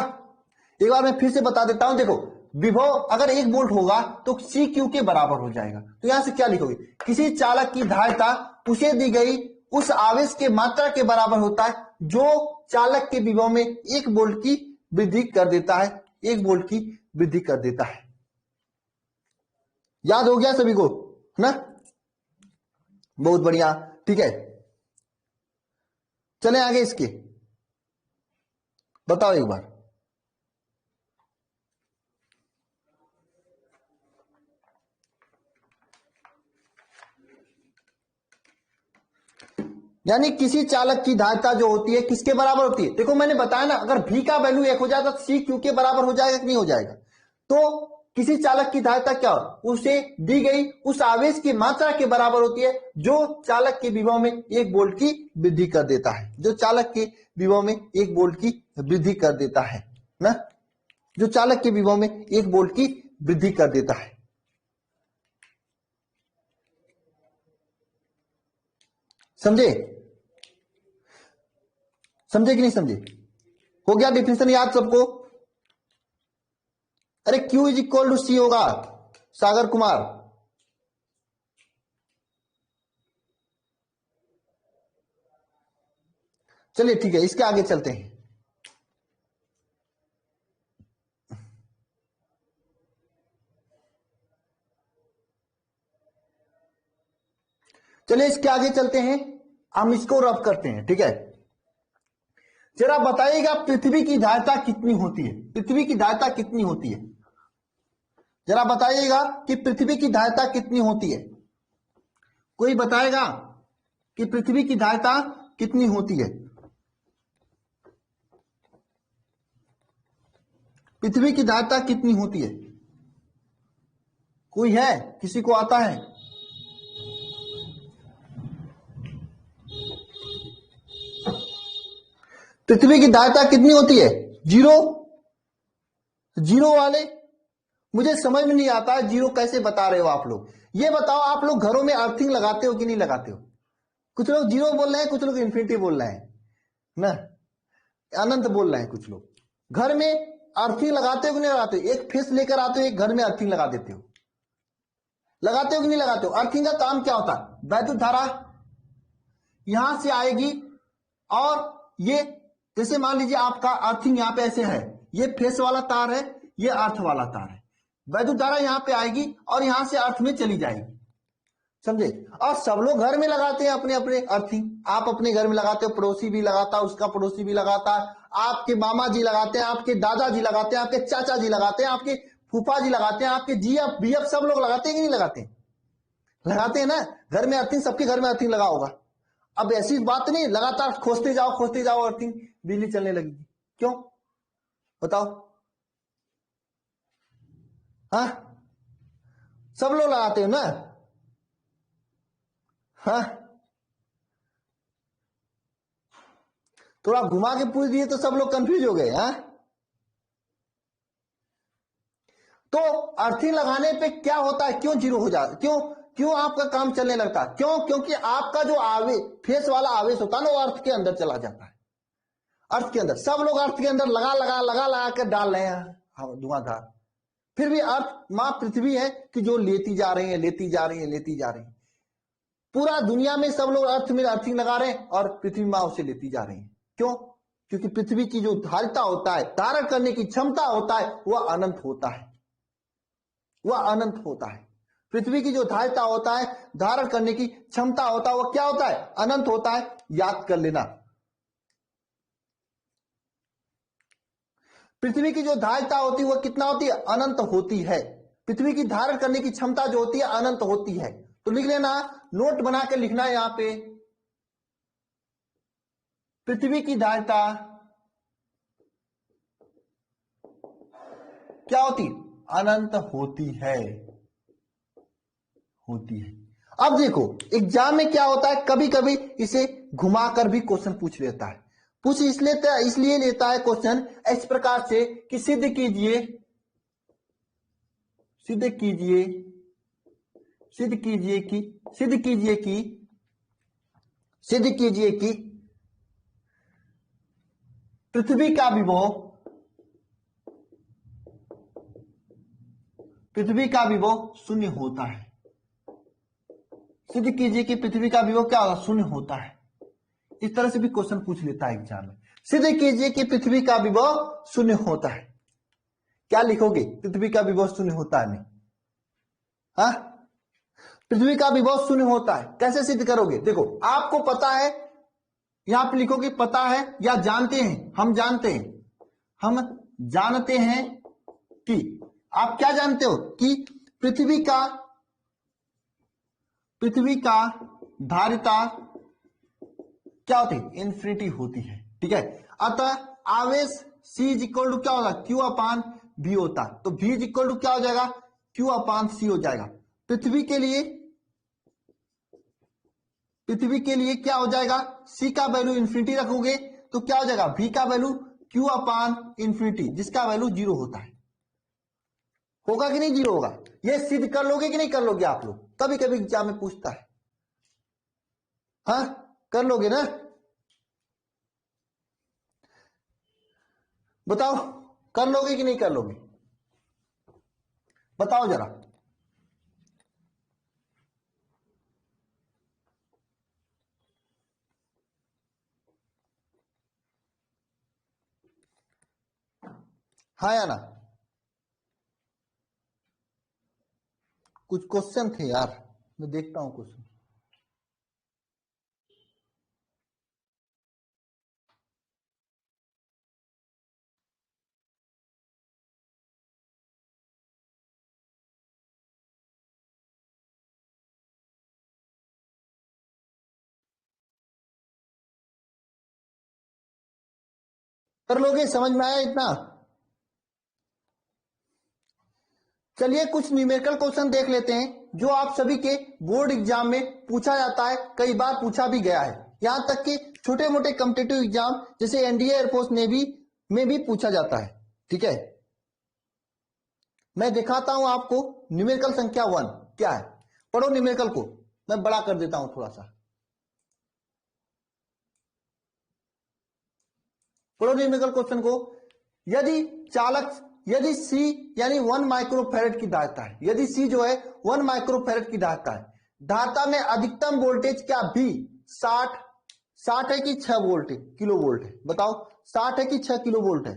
एक बार मैं फिर से बता देता हूं, देखो विभव अगर 1 वोल्ट होगा तो C Q के बराबर हो जाएगा। तो यहां से क्या लिखोगे, किसी चालक की धारिता उसे दी गई उस आवेश के मात्रा के बराबर होता है जो चालक के विभव में 1 वोल्ट की वृद्धि कर देता है, 1 वोल्ट की वृद्धि कर देता है। याद हो गया सभी को ना, बहुत बढ़िया, ठीक है। चलें आगे इसके, बताओ एक बार। यानी किसी चालक की धारिता जो होती है किसके बराबर होती है, देखो मैंने बताया ना, अगर V का वैल्यू 1 हो जाए तो C Q के बराबर हो जाएगा कि नहीं हो जाएगा। तो किसी चालक की धारिता क्या हो, उसे दी गई उस आवेश की मात्रा के बराबर होती है जो चालक के विभव में 1 वोल्ट की वृद्धि कर देता है, जो चालक के विभव में 1 वोल्ट की वृद्धि कर देता है ना, जो चालक के विभव में 1 वोल्ट की वृद्धि कर देता है। समझे कि नहीं समझे, हो गया डिफिनेशन याद सबको। अरे Q is equal to C होगा सागर कुमार। चलिए ठीक है, इसके आगे चलते हैं। चलिए इसके आगे चलते हैं, हम इसको रफ करते हैं, ठीक है। जरा बताइएगा पृथ्वी की धारिता कितनी होती है, पृथ्वी की धारिता कितनी होती है, जरा बताइएगा कि पृथ्वी की धारिता कितनी होती है, कोई बताएगा। कि पृथ्वी की धारिता कितनी होती है। पृथ्वी की धारिता कितनी होती है? कोई है, किसी को आता है? पृथ्वी की धारिता कितनी होती है? जीरो। जीरो वाले मुझे समझ में नहीं आता है, जीरो कैसे बता रहे हो आप लोग? ये बताओ, आप लोग घरों में अर्थिंग लगाते हो कि नहीं लगाते हो? कुछ लोग जीरो बोल रहे हैं, कुछ लोग इन्फिनिटी बोल रहे हैं ना, अनंत बोल रहे हैं कुछ लोग। घर में अर्थिंग लगाते हो कि नहीं लगाते हो? एक फेस लेकर आते हो, एक घर में अर्थिंग लगा देते हो। लगाते हो कि नहीं लगाते हो? अर्थिंग का काम क्या होता है? वैद्युत धारा यहां से आएगी, और ये जैसे मान लीजिए आपका अर्थिंग यहां पे ऐसे है, ये फेस वाला तार है, ये अर्थ वाला तार है। वैद्युत धारा यहां पे आएगी और यहां से अर्थ में चली जाएगी, समझे? और सब लोग घर में लगाते हैं अपने अपने अर्थिंग। आप अपने घर में लगाते हो, पड़ोसी भी लगाता है, उसका पड़ोसी भी लगाता है, आपके मामा जी लगाते हैं, आपके दादाजी लगाते हैं, आपके चाचा जी लगाते हैं, आपके फूफा जी लगाते हैं, आपके जीएफ बीएफ सब लोग लगाते हैं कि नहीं लगाते? लगाते हैं ना। घर में अर्थिंग, सबके घर में अर्थिंग लगा होगा। अब ऐसी बात नहीं लगातार खोजते जाओ अर्थिंग, बिजली चलने लगेगी। क्यों बताओ? हाँ, सब लोग लगाते हो ना। हाँ, थोड़ा घुमा के पूछ दिए तो सब लोग कंफ्यूज हो गए। हाँ, तो अर्थिंग लगाने पे क्या होता है? क्यों जीरो हो जाता? क्यों क्यों आपका काम चलने लगता है? क्यों? क्योंकि आपका जो आवेश, फेस वाला आवेश होता है ना, वो अर्थ के अंदर चला जाता है। अर्थ के अंदर सब लोग अर्थ के अंदर लगा कर डाल रहे हैं धुआंधार। फिर भी अर्थ मां पृथ्वी है कि जो लेती जा रही है, लेती जा रही है, लेती जा रही है। पूरा दुनिया में सब लोग अर्थ में अर्थिंग लगा रहे हैं और पृथ्वी मां उसे लेती जा रही है। क्यों? क्योंकि पृथ्वी की जो धारिता होता है, धारण करने की क्षमता होता है, वह अनंत होता है। वह अनंत होता है। पृथ्वी की जो धारिता होता है, धारण करने की क्षमता होता है, वह क्या होता है? अनंत होता है। याद कर लेना, पृथ्वी की जो धारिता होती है वह कितना होती है? अनंत होती है। पृथ्वी की धारण करने की क्षमता जो होती है अनंत होती है। तो लिख लेना, नोट बना के लिखना है यहां पे, पृथ्वी की धारिता क्या होती? अनंत होती है। होती है। अब देखो एग्जाम में क्या होता है, कभी कभी इसे घुमाकर भी क्वेश्चन पूछ लेता है। पूछ इसलिए लेता है क्वेश्चन इस प्रकार से कि सिद्ध कीजिए, सिद्ध कीजिए, सिद्ध कीजिए कि, सिद्ध कीजिए कि, सिद्ध कीजिए कि पृथ्वी का विभव, पृथ्वी का विभव शून्य होता है। सिद्ध कीजिए कि पृथ्वी का विभव क्या होता? शून्य होता है। इस तरह से भी क्वेश्चन पूछ लेता है एग्जाम में। सिद्ध कीजिए कि पृथ्वी का विभव शून्य होता है। क्या लिखोगे? पृथ्वी का विभव शून्य होता है नहीं? हाँ, पृथ्वी का विभव शून्य होता है। कैसे सिद्ध करोगे? देखो आपको पता है, यहां पे लिखोगे पता है या जानते हैं। हम जानते हैं, हम जानते हैं कि, आप क्या जानते हो? कि पृथ्वी का, पृथ्वी का धारिता क्या होती है? इन्फिनिटी होती है। ठीक है, अतः आवेश C इज इक्वल टू क्या होगा? Q अपान V होता है। तो V इज इक्वल टू क्या हो जाएगा? Q अपान C हो जाएगा। पृथ्वी के लिए, पृथ्वी के लिए क्या हो जाएगा? C का वैल्यू इन्फिनिटी रखोगे तो क्या हो जाएगा? V का वैल्यू Q अपान इन्फिनिटी, जिसका वैल्यू जीरो होता है। होगा कि नहीं? जीरो होगा। ये सिद्ध कर लोगे कि नहीं कर लोगे आप लोग? कभी कभी एग्जाम में पूछता है। हाँ, कर लोगे ना? बताओ, कर लोगे कि नहीं कर लोगे? बताओ जरा। हाँ या ना? कुछ क्वेश्चन थे यार, मैं देखता हूं क्वेश्चन। कर लोगे? समझ में आया इतना? चलिए कुछ न्यूमेरिकल क्वेश्चन देख लेते हैं जो आप सभी के बोर्ड एग्जाम में पूछा जाता है, कई बार पूछा भी गया है, यहां तक कि छोटे मोटे कॉम्पिटिटिव एग्जाम जैसे एनडीए, एयरफोर्स, नेवी में भी पूछा जाता है। ठीक है, मैं दिखाता हूं आपको न्यूमेरिकल संख्या 1 क्या है। पढ़ो न्यूमेरिकल को, मैं बड़ा कर देता हूं थोड़ा सा। पढ़ो न्यूमेरिकल क्वेश्चन को। यदि सी यानी 1 माइक्रोफैरेड की धारिता है, यदि सी जो है 1 माइक्रोफैरेड की धारिता है, धारिता में अधिकतम वोल्टेज क्या भी 60 है कि 6 वोल्ट है, किलो वोल्ट है? बताओ 60 है कि 6 किलो वोल्ट है?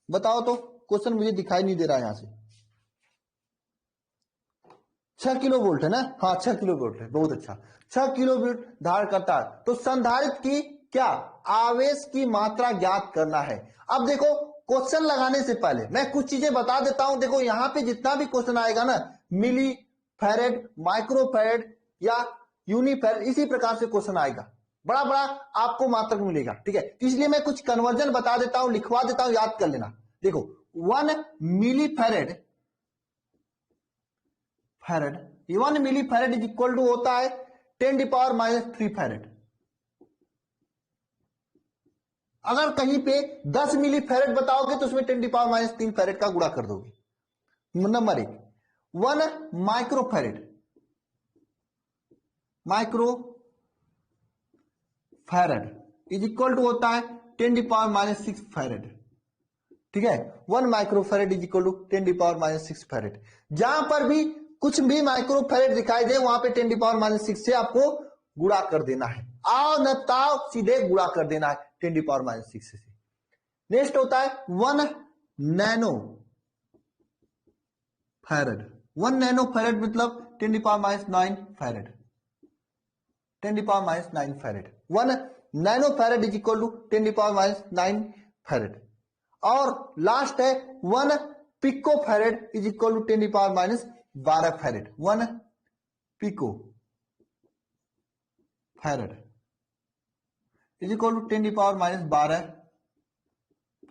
बताओ तो, क्वेश्चन मुझे दिखाई नहीं दे रहा है यहां से। 6 किलो वोल्ट है ना? हाँ 6 किलो वोल्ट है, बहुत अच्छा। 6 किलो वोल्ट धारण करता है, तो संधारित्र की क्या आवेश की मात्रा ज्ञात करना है। अब देखो क्वेश्चन लगाने से पहले मैं कुछ चीजें बता देता हूं। देखो यहां पे जितना भी क्वेश्चन आएगा ना, मिली फैरेड, माइक्रोफैरेड या यूनिफैरेड, इसी प्रकार से क्वेश्चन आएगा, बड़ा बड़ा आपको मात्रक मिलेगा। ठीक है, तो इसलिए मैं कुछ कन्वर्जन बता देता हूं, लिखवा देता हूं, याद कर लेना। देखो 1 milli farad 1 milli farad is equal to होता है 10⁻³ फैरेड। अगर कहीं पे 10 मिली फैरेड बताओगे तो उसमें 10⁻³ फैरेड का गुणा कर दोगे। Number 1, 1 micro is equal to होता है 10⁻⁶ फैरेड। ठीक है, 1 microfarad is equal to 10⁻⁶ farad. जहां पर भी कुछ भी माइक्रोफैरेड दिखाई दे वहां पे 10⁻⁶ से आपको गुणा कर देना है। आओ न ताओ सीधे गुणा कर देना है 10⁻⁶ से। नेक्स्ट होता है 1 नैनो फैरेड। 1 नैनो फैरेड मतलब 10⁻⁹ farad. 10⁻⁹ farad. 1 nano farad is equal to 10⁻⁹ farad. और लास्ट है 1 pico farad is equal to 10⁻⁻² farad. 1 pico farad is equal to 10⁻⁻²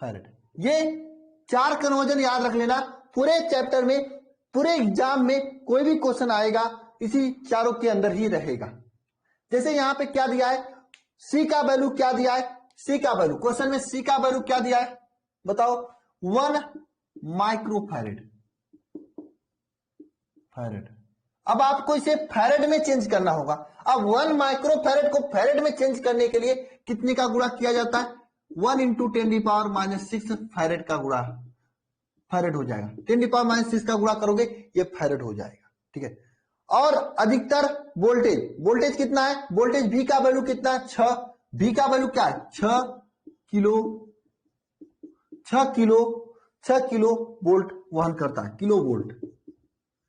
farad. ये 4 कन्वर्जन याद रख लेना। पूरे चैप्टर में, पूरे एग्जाम में कोई भी क्वेश्चन आएगा इसी चारों के अंदर ही रहेगा। जैसे यहां पे क्या दिया है, सी का वैल्यू क्या दिया है, सी का वैल्यू, क्वेश्चन में सी का वैल्यू क्या दिया है बताओ, 1 माइक्रोफैरेड फैरेड। अब आपको इसे फैरेड में चेंज करना होगा। अब 1 माइक्रोफैरेड को फैरेड में चेंज करने के लिए कितने का गुणा किया जाता है, 1 × 10⁻⁶ फैरेड का गुणा फैरेड हो जाएगा। 10⁻⁶ का गुणा करोगे ये फैरेड हो जाएगा। ठीक है, और अधिकतर वोल्टेज कितना है, वोल्टेज V का वैल्यू कितना है, 6। V का वैल्यू क्या है, 6 किलो वोल्ट वहन करता है, किलो वोल्ट।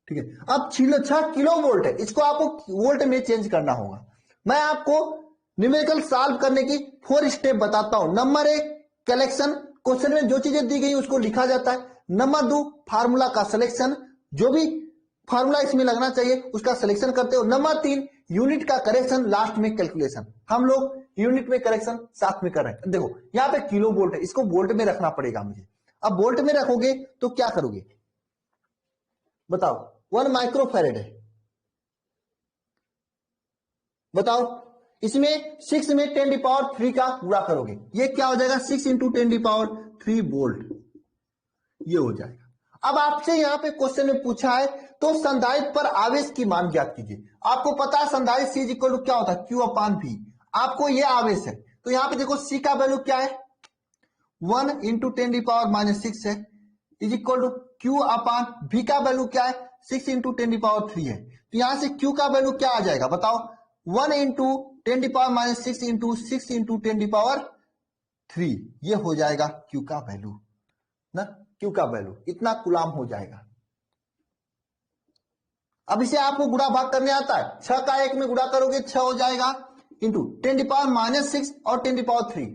ठीक है, अब 6 किलो वोल्ट है, इसको आपको वोल्ट में चेंज करना होगा। मैं आपको न्यूमेरिकल सॉल्व करने की 4 स्टेप बताता हूं। नंबर 1 कलेक्शन, क्वेश्चन में जो चीजें दी गई उसको लिखा जाता है। नंबर 2 फार्मूला का सिलेक्शन, जो भी फार्मूला इसमें लगना चाहिए उसका सिलेक्शन करते हो। नंबर 3 यूनिट का करेक्शन, लास्ट में कैलकुलेशन। हम लोग यूनिट में करेक्शन साथ में कर रहे हैं। देखो यहां पे किलो वोल्ट है, इसको वोल्ट में रखना पड़ेगा मुझे। अब वोल्ट में रखोगे तो क्या करोगे बताओ, 1 माइक्रोफैरेड है, बताओ इसमें 6 में 10⁻³ का गुणा करोगे, ये क्या हो जाएगा, 6 × 10⁻³ वोल्ट, ये हो जाएगा। अब आपसे यहां पे क्वेश्चन में पूछा है तो संधारित्र पर आवेश की मान ज्ञात कीजिए। आपको पता है संधारित्र C इक्वल टू क्या होता है, Q/V। आपको ये आवेश है, तो यहां पे देखो C का वैल्यू क्या है, 1 × 10⁻⁶ है, इज इक्वल टू Q/V का वैल्यू क्या है, 6 × 10⁻³ है। तो यहां से Q का वैल्यू क्या आ जाएगा बताओ, 1 × 10⁻⁶ × 6 × 10⁻³ ये हो जाएगा Q का वैल्यू ना, Q का वैल्यू इतना कूलाम हो जाएगा। अब इसे आपको गुणा भाग करने आता है, 6 का 1 में गुणा करोगे 6 हो जाएगा, इंटू 10⁻⁻6 और 10⁻³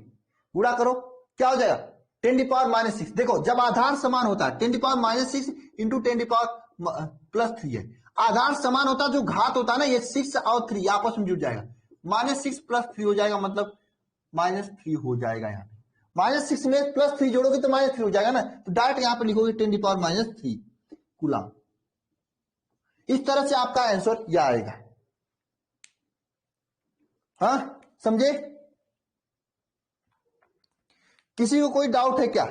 गुणा करो क्या हो जाएगा 10⁻⁻6। देखो जब आधार समान होता है 10⁻⁻6 इंटू 10⁻+3 है, आधार समान होता है, जो घात होता है ना ये 6 और 3 आपस में जुड़ जाएगा, -6 + 3 हो जाएगा, मतलब -3 हो जाएगा। यहाँ पे -6 में +3 जोड़ोगे तो -3 हो जाएगा ना, तो डायरेक्ट यहाँ पे लिखोगे 10⁻³ कूलम। इस तरह से आपका आंसर यह आएगा। हाँ समझे? किसी को कोई डाउट है क्या?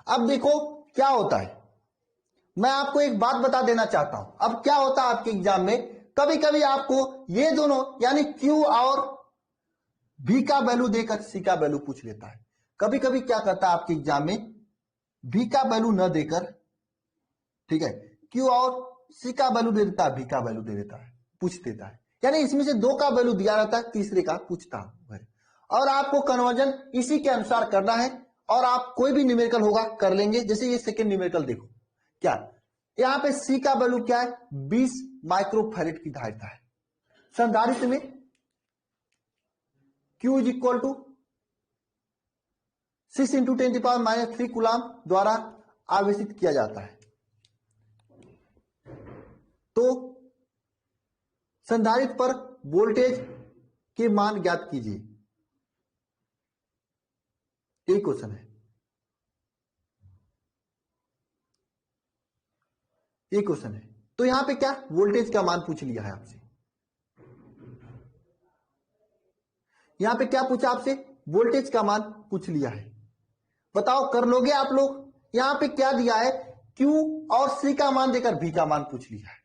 अब देखो क्या होता है, मैं आपको एक बात बता देना चाहता हूं। अब क्या होता है आपके एग्जाम में, कभी कभी आपको ये दोनों यानी Q और V का वैल्यू देकर C का वैल्यू पूछ लेता है। कभी कभी क्या करता है आपके एग्जाम में, V का वैल्यू न देकर, ठीक है, Q और C का वैल्यू दे देता है, V का वैल्यू दे देता है, पूछ देता है। यानी इसमें से 2 का वैल्यू दिया रहता है, तीसरे का पूछता है। और आपको कन्वर्जन इसी के अनुसार करना है। और आप कोई भी न्यूमेरिकल होगा कर लेंगे। जैसे ये सेकेंड न्यूमेरिकल देखो, क्या यहां पे C का वैल्यू क्या है, 20 माइक्रोफैरेड की धारिता है। संधारित्र में Q is equal to 6 into 10⁻³ coulomb द्वारा आवेशित किया जाता है। तो संधारित्र पर वोल्टेज के मान ज्ञात कीजिए। यही क्वेश्चन है, ये क्वेश्चन है। तो यहां पे क्या वोल्टेज का मान पूछ लिया है आपसे। यहां पे क्या पूछा आपसे, वोल्टेज का मान पूछ लिया है। बताओ कर लोगे आप लोग? यहां पे क्या दिया है, Q और C का मान देकर V का मान पूछ लिया है।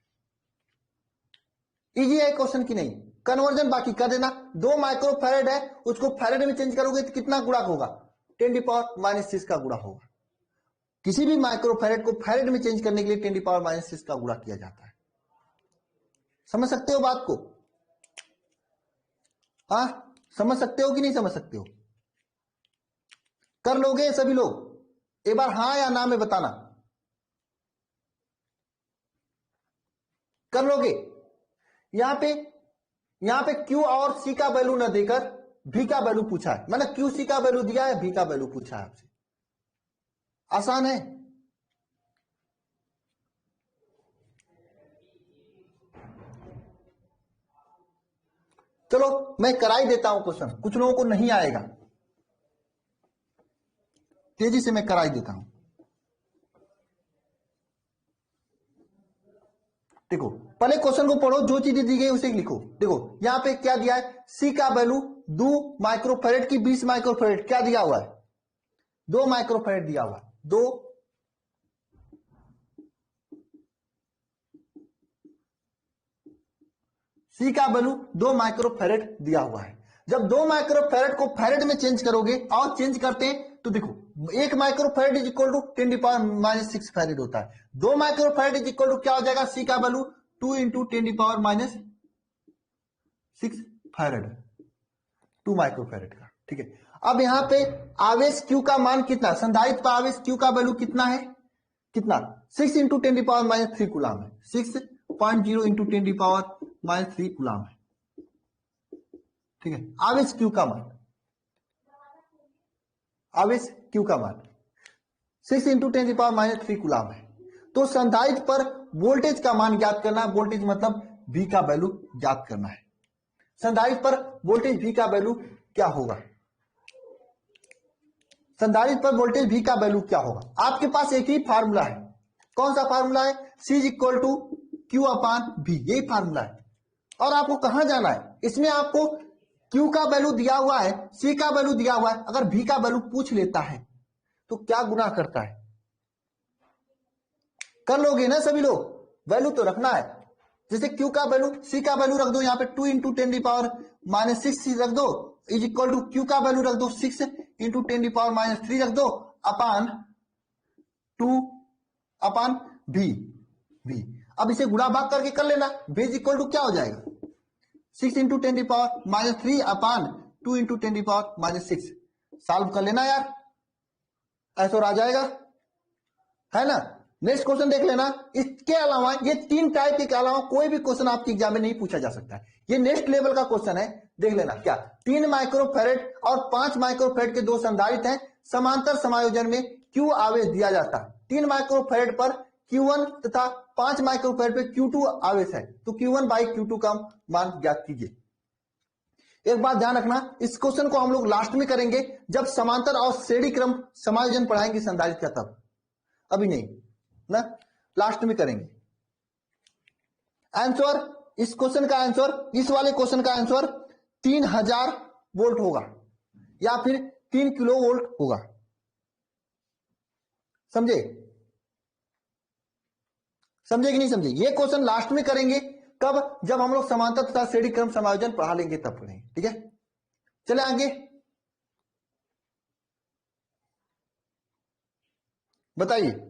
इजी है क्वेश्चन की नहीं? कन्वर्जन बाकी कर देना। 2 माइक्रोफैरेड है, उसको फैरेड में चेंज करोगे तो कितना गुणा होगा, 10⁻⁻6 का गुणा होगा। किसी भी माइक्रोफैरेड को फैरेड में चेंज करने के लिए 10⁻⁻6 का गुणा किया जाता है। समझ सकते हो बात को? हाँ समझ सकते हो कि नहीं समझ सकते हो? कर लोगे सभी लोग? एक बार हाँ या ना में बताना। कर लोगे? यहां पे Q और C का वैल्यू न देकर V का वैल्यू पूछा है। मैंने Q C का वैल्यू दिया है, V का वैल्यू पूछा है आपसे। आसान है। चलो मैं कराई देता हूं क्वेश्चन, कुछ लोगों को नहीं आएगा, तेजी से मैं कराई देता हूं। देखो पहले क्वेश्चन को पढ़ो, जो चीजें दी गई उसे लिखो। देखो यहां पे क्या दिया है, C का वैल्यू 2 माइक्रोफैरेड की 20 माइक्रोफैरेड क्या दिया हुआ है, 2 माइक्रोफैरेड दिया हुआ है। 2 C का वैल्यू 2 माइक्रोफैरेड दिया हुआ है। जब 2 माइक्रोफैरेड को फैरेड में चेंज करोगे, और चेंज करते हैं तो देखो 1 microfarad is equal to 10⁻⁻6 farad होता है। 2 माइक्रोफैरेड इज इक्वल टू क्या हो जाएगा, C का वैल्यू 2 इंटू 10⁻6 फैरेड, 2 माइक्रोफैरेड का। ठीक है, अब यहां पे आवेश Q का मान कितना, संधारित्र पर आवेश Q का वैल्यू कितना है, कितना 6 इंटू 10⁻³ कूलम है। 6.0 इंटू 10⁻³ कूलम है। ठीक है, आवेश Q का मान, आवेश Q का मान 6 इंटू 10⁻³ कूलम है। तो संधारित्र पर वोल्टेज का मान ज्ञात करना है। वोल्टेज मतलब V का वैल्यू ज्ञात करना है। संधारित्र पर वोल्टेज V का वैल्यू क्या होगा, संधारित्र पर वोल्टेज V का वैल्यू क्या होगा? आपके पास एक ही फार्मूला है। कौन सा फार्मूला है, C is equal to Q/V, यही फार्मूला है। और आपको कहां जाना है, इसमें आपको Q का वैल्यू दिया हुआ है, C का वैल्यू दिया हुआ है। अगर V का वैल्यू पूछ लेता है तो क्या गुना करता है, कर लोगे ना सभी लोग? वैल्यू तो रखना है। जैसे Q का वैल्यू, C का वैल्यू रख दो यहाँ पे 2 इंटू 10⁻⁻6 रख दो, इज इक्वल टू Q का वैल्यू रख दो 6 इंटू 10⁻³ रख दो, अपान 2/V। अब इसे गुणा भाग करके कर लेना। V इज इक्वल टू क्या हो जाएगा, 6 इंटू 10⁻³ अपान 2 इंटू 10⁻6। सॉल्व कर लेना यार, ऐसा आ जाएगा, है ना। नेक्स्ट क्वेश्चन देख लेना। इसके अलावा ये 3 टाइप के अलावा कोई भी क्वेश्चन आपके एग्जाम में नहीं पूछा जा सकता है। ये नेक्स्ट लेवल का क्वेश्चन है, देख लेना। क्या 3 माइक्रोफैरेड और 5 माइक्रोफैरेड के 2 संधारित्र हैं, समांतर समायोजन में Q आवेश दिया जाता है। 3 माइक्रोफैराड पर Q1 तथा 5 माइक्रोफैराड पर Q2 आवेश है, तो Q1 बाई Q2 का मान ज्ञात कीजिए। एक बात ध्यान रखना, इस क्वेश्चन को हम लोग लास्ट में करेंगे जब समांतर और श्रेणी क्रम समायोजन पढ़ाएंगे संधारित्र का, तब, अभी नहीं ना, लास्ट में करेंगे। आंसर, इस क्वेश्चन का आंसर, इस वाले क्वेश्चन का आंसर 3000 वोल्ट होगा या फिर 3 किलो वोल्ट होगा। समझे? समझे कि नहीं समझे? ये क्वेश्चन लास्ट में करेंगे, कब? जब हम लोग समांतर तथा श्रेणी क्रम समायोजन पढ़ा लेंगे तब पढ़ेंगे, ठीक है? चले आगे, बताइए।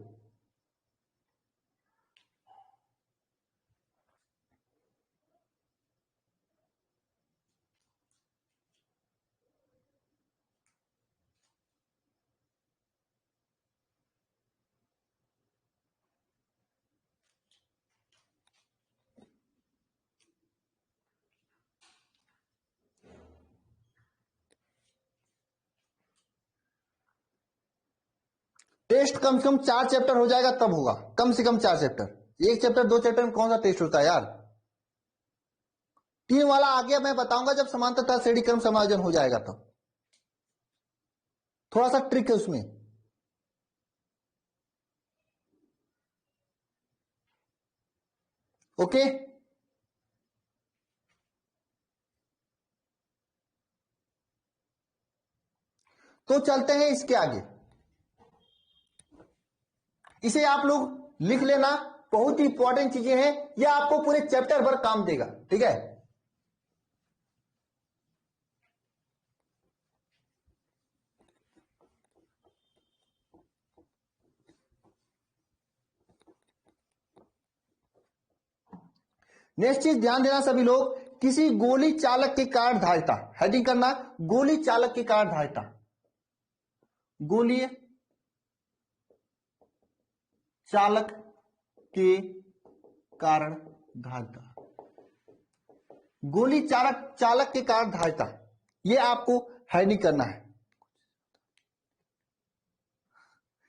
टेस्ट कम से कम 4 चैप्टर हो जाएगा तब होगा, कम से कम 4 चैप्टर। एक चैप्टर 2 चैप्टर में कौन सा टेस्ट होता है यार? 3 वाला आगे मैं बताऊंगा जब समांतर तथा श्रेणी क्रम समायोजन हो जाएगा तब। थोड़ा सा ट्रिक है उसमें। ओके, तो चलते हैं इसके आगे। इसे आप लोग लिख लेना, बहुत ही इंपॉर्टेंट चीजें हैं, यह आपको पूरे चैप्टर भर काम देगा, ठीक है? नेक्स्ट चीज ध्यान देना सभी लोग, किसी गोली चालक के कारण धारिता, हेडिंग करना, गोली चालक के कारण धारिता, गोली चालक के कारण धारिता, गोली चालक के कारण धारिता, ये आपको हेडिंग करना है।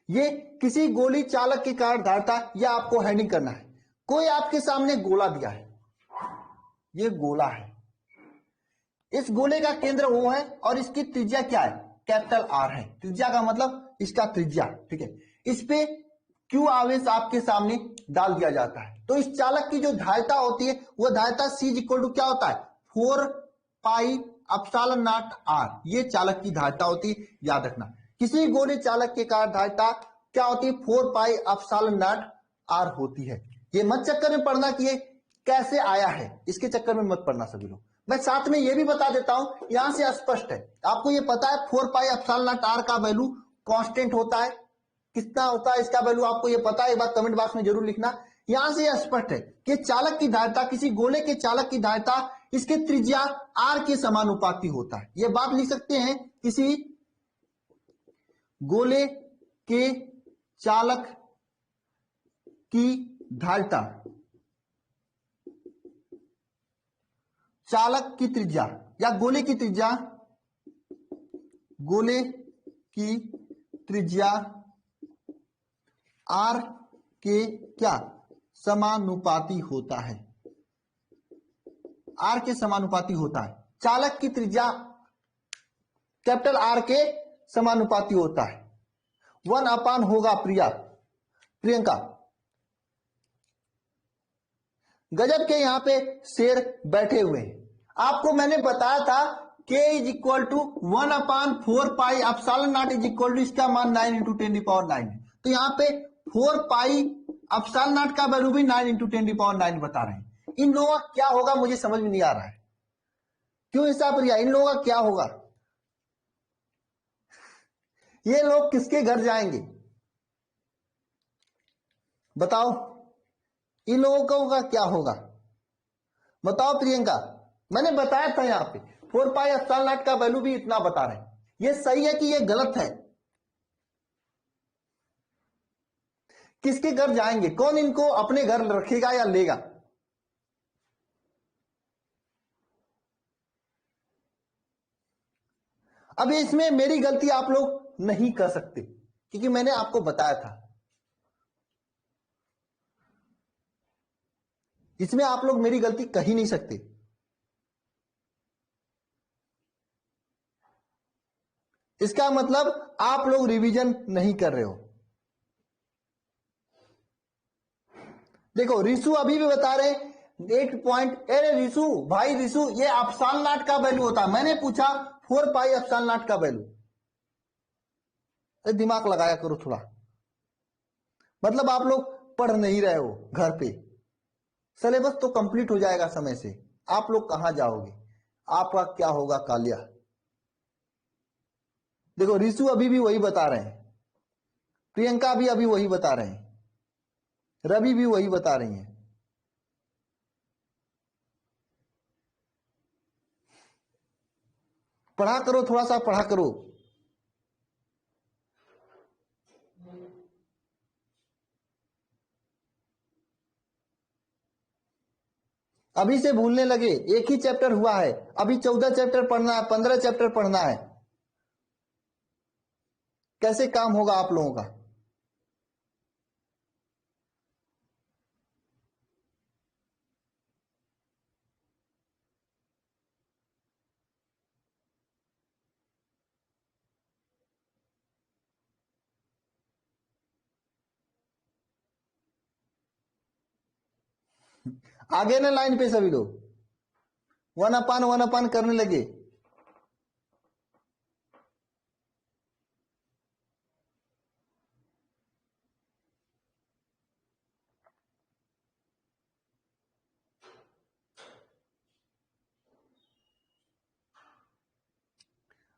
ये किसी गोली चालक के कारण धारिता, यह आपको हेडिंग करना है। कोई आपके सामने गोला दिया है, ये गोला है, इस गोले का केंद्र O है और इसकी त्रिज्या क्या है? कैपिटल R है। त्रिज्या का मतलब इसका त्रिज्या, ठीक है? इस पे Q आवेश आपके सामने डाल दिया जाता है, तो इस चालक की जो धारिता होती है वह धारिता C इक्वल टू क्या होता है? 4 पाई एप्सिलॉन नॉट R, ये चालक की धारिता होती है, याद रखना। किसी गोले चालक के कारण धारिता क्या होती है? 4 पाई एप्सिलॉन नॉट R होती है। ये मत चक्कर में पढ़ना कि ये कैसे आया है, इसके चक्कर में मत पढ़ना सभी लोग। मैं साथ में ये भी बता देता हूं, यहां से स्पष्ट है, आपको ये पता है 4 पाई एप्सिलॉन नॉट R का वैल्यू कांस्टेंट होता है, कितना होता है इसका वैल्यू आपको ये पता है, एक बार कमेंट बॉक्स में जरूर लिखना। यहां से यह स्पष्ट है कि चालक की धारिता, किसी गोले के चालक की धारिता इसके त्रिज्या R के समानुपाती होता है। यह बात लिख सकते हैं, किसी गोले के चालक की धारिता, चालक की त्रिज्या या गोले की त्रिज्या, गोले की त्रिज्या R के क्या? समानुपाती होता है, R के समानुपाती होता है। चालक की त्रिज्या कैपिटल R के समानुपाती होता है। 1 अपान होगा प्रियंका। गजब के यहां पे शेर बैठे हुए हैं। आपको मैंने बताया था K is equal to 1 upon 4 pi epsilon nought is equal to इसका मान 9 इंटू 10 पावर 9 है। तो यहाँ पे 4 पाई एप्सिलॉन नॉट का वैल्यू भी 9 इंटू 10 पावर 9 बता रहे हैं। इन लोगों का क्या होगा मुझे समझ में नहीं आ रहा है, क्यों हिसाब रिया? इन लोगों का क्या होगा? ये लोग किसके घर जाएंगे बताओ? इन लोगों का क्या होगा बताओ प्रियंका? मैंने बताया था यहाँ पे 4 पाई एप्सिलॉन नॉट का वैल्यू भी इतना बता रहे हैं। ये सही है कि ये गलत है? किसके घर जाएंगे? कौन इनको अपने घर रखेगा या लेगा? अब इसमें मेरी गलती आप लोग नहीं कर सकते, क्योंकि मैंने आपको बताया था। इसमें आप लोग मेरी गलती कह ही नहीं सकते। इसका मतलब आप लोग रिवीजन नहीं कर रहे हो। देखो रिसु अभी भी बता रहे 8 पॉइंट। अरे रिसु भाई, रिसु ये एप्सिलॉन नॉट का वैल्यू होता है। मैंने पूछा 4 पाई एप्सिलॉन नॉट का वैल्यू। दिमाग लगाया करो थोड़ा। मतलब आप लोग पढ़ नहीं रहे हो घर पे। सिलेबस तो कंप्लीट हो जाएगा समय से, आप लोग कहां जाओगे, आपका क्या होगा कालिया। देखो रिसु अभी भी वही बता रहे हैं, प्रियंका भी अभी वही बता रहे हैं, रवि भी वही बता रही हैं। पढ़ा करो, थोड़ा सा पढ़ा करो। अभी से भूलने लगे, एक ही चैप्टर हुआ है, अभी 14 चैप्टर पढ़ना है, 15 चैप्टर पढ़ना है। कैसे काम होगा आप लोगों का। आगे ना लाइन पे सभी लोग वन अपान करने लगे।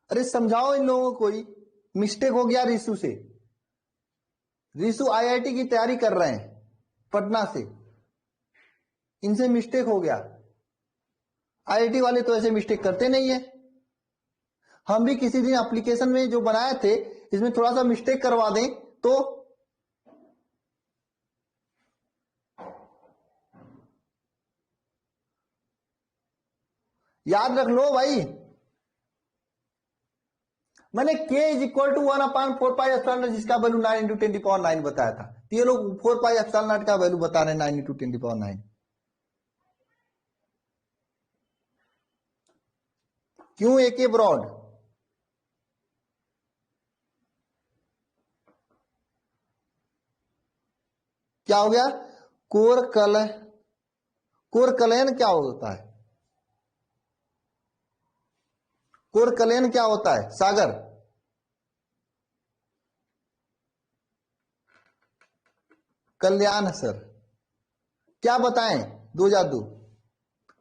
अरे समझाओ इन लोगों को, कोई मिस्टेक हो गया रिसु से। रिसु आईआईटी की तैयारी कर रहे हैं पटना से, इनसे मिस्टेक हो गया। आईआईटी वाले तो ऐसे मिस्टेक करते नहीं है। हम भी किसी दिन एप्लीकेशन में जो बनाए थे, इसमें थोड़ा सा मिस्टेक करवा दें तो याद रख लो भाई। मैंने k is equal to 1/4 pi epsilon nought, जिसका वैल्यू 9 इंटू 10⁹ बताया था। तो ये लोग 4 पाई एप्सिलॉन नॉट का वैल्यू बता रहे हैं 9 इंटू 10⁹। क्यों एक ब्रॉड। क्या हो गया। कोरकलयन क्या होता है। कोरकलयन क्या होता है सागर। कल्याण सर क्या बताएं, 2002।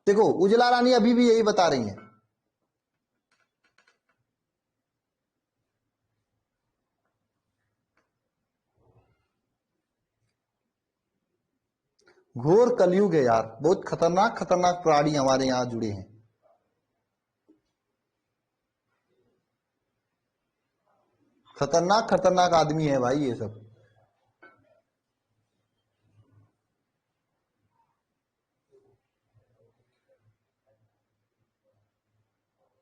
देखो उजला रानी अभी भी यही बता रही है। घोर कलयुग है यार, बहुत खतरनाक खतरनाक प्राणी हमारे यहां जुड़े हैं। खतरनाक खतरनाक आदमी है भाई ये सब।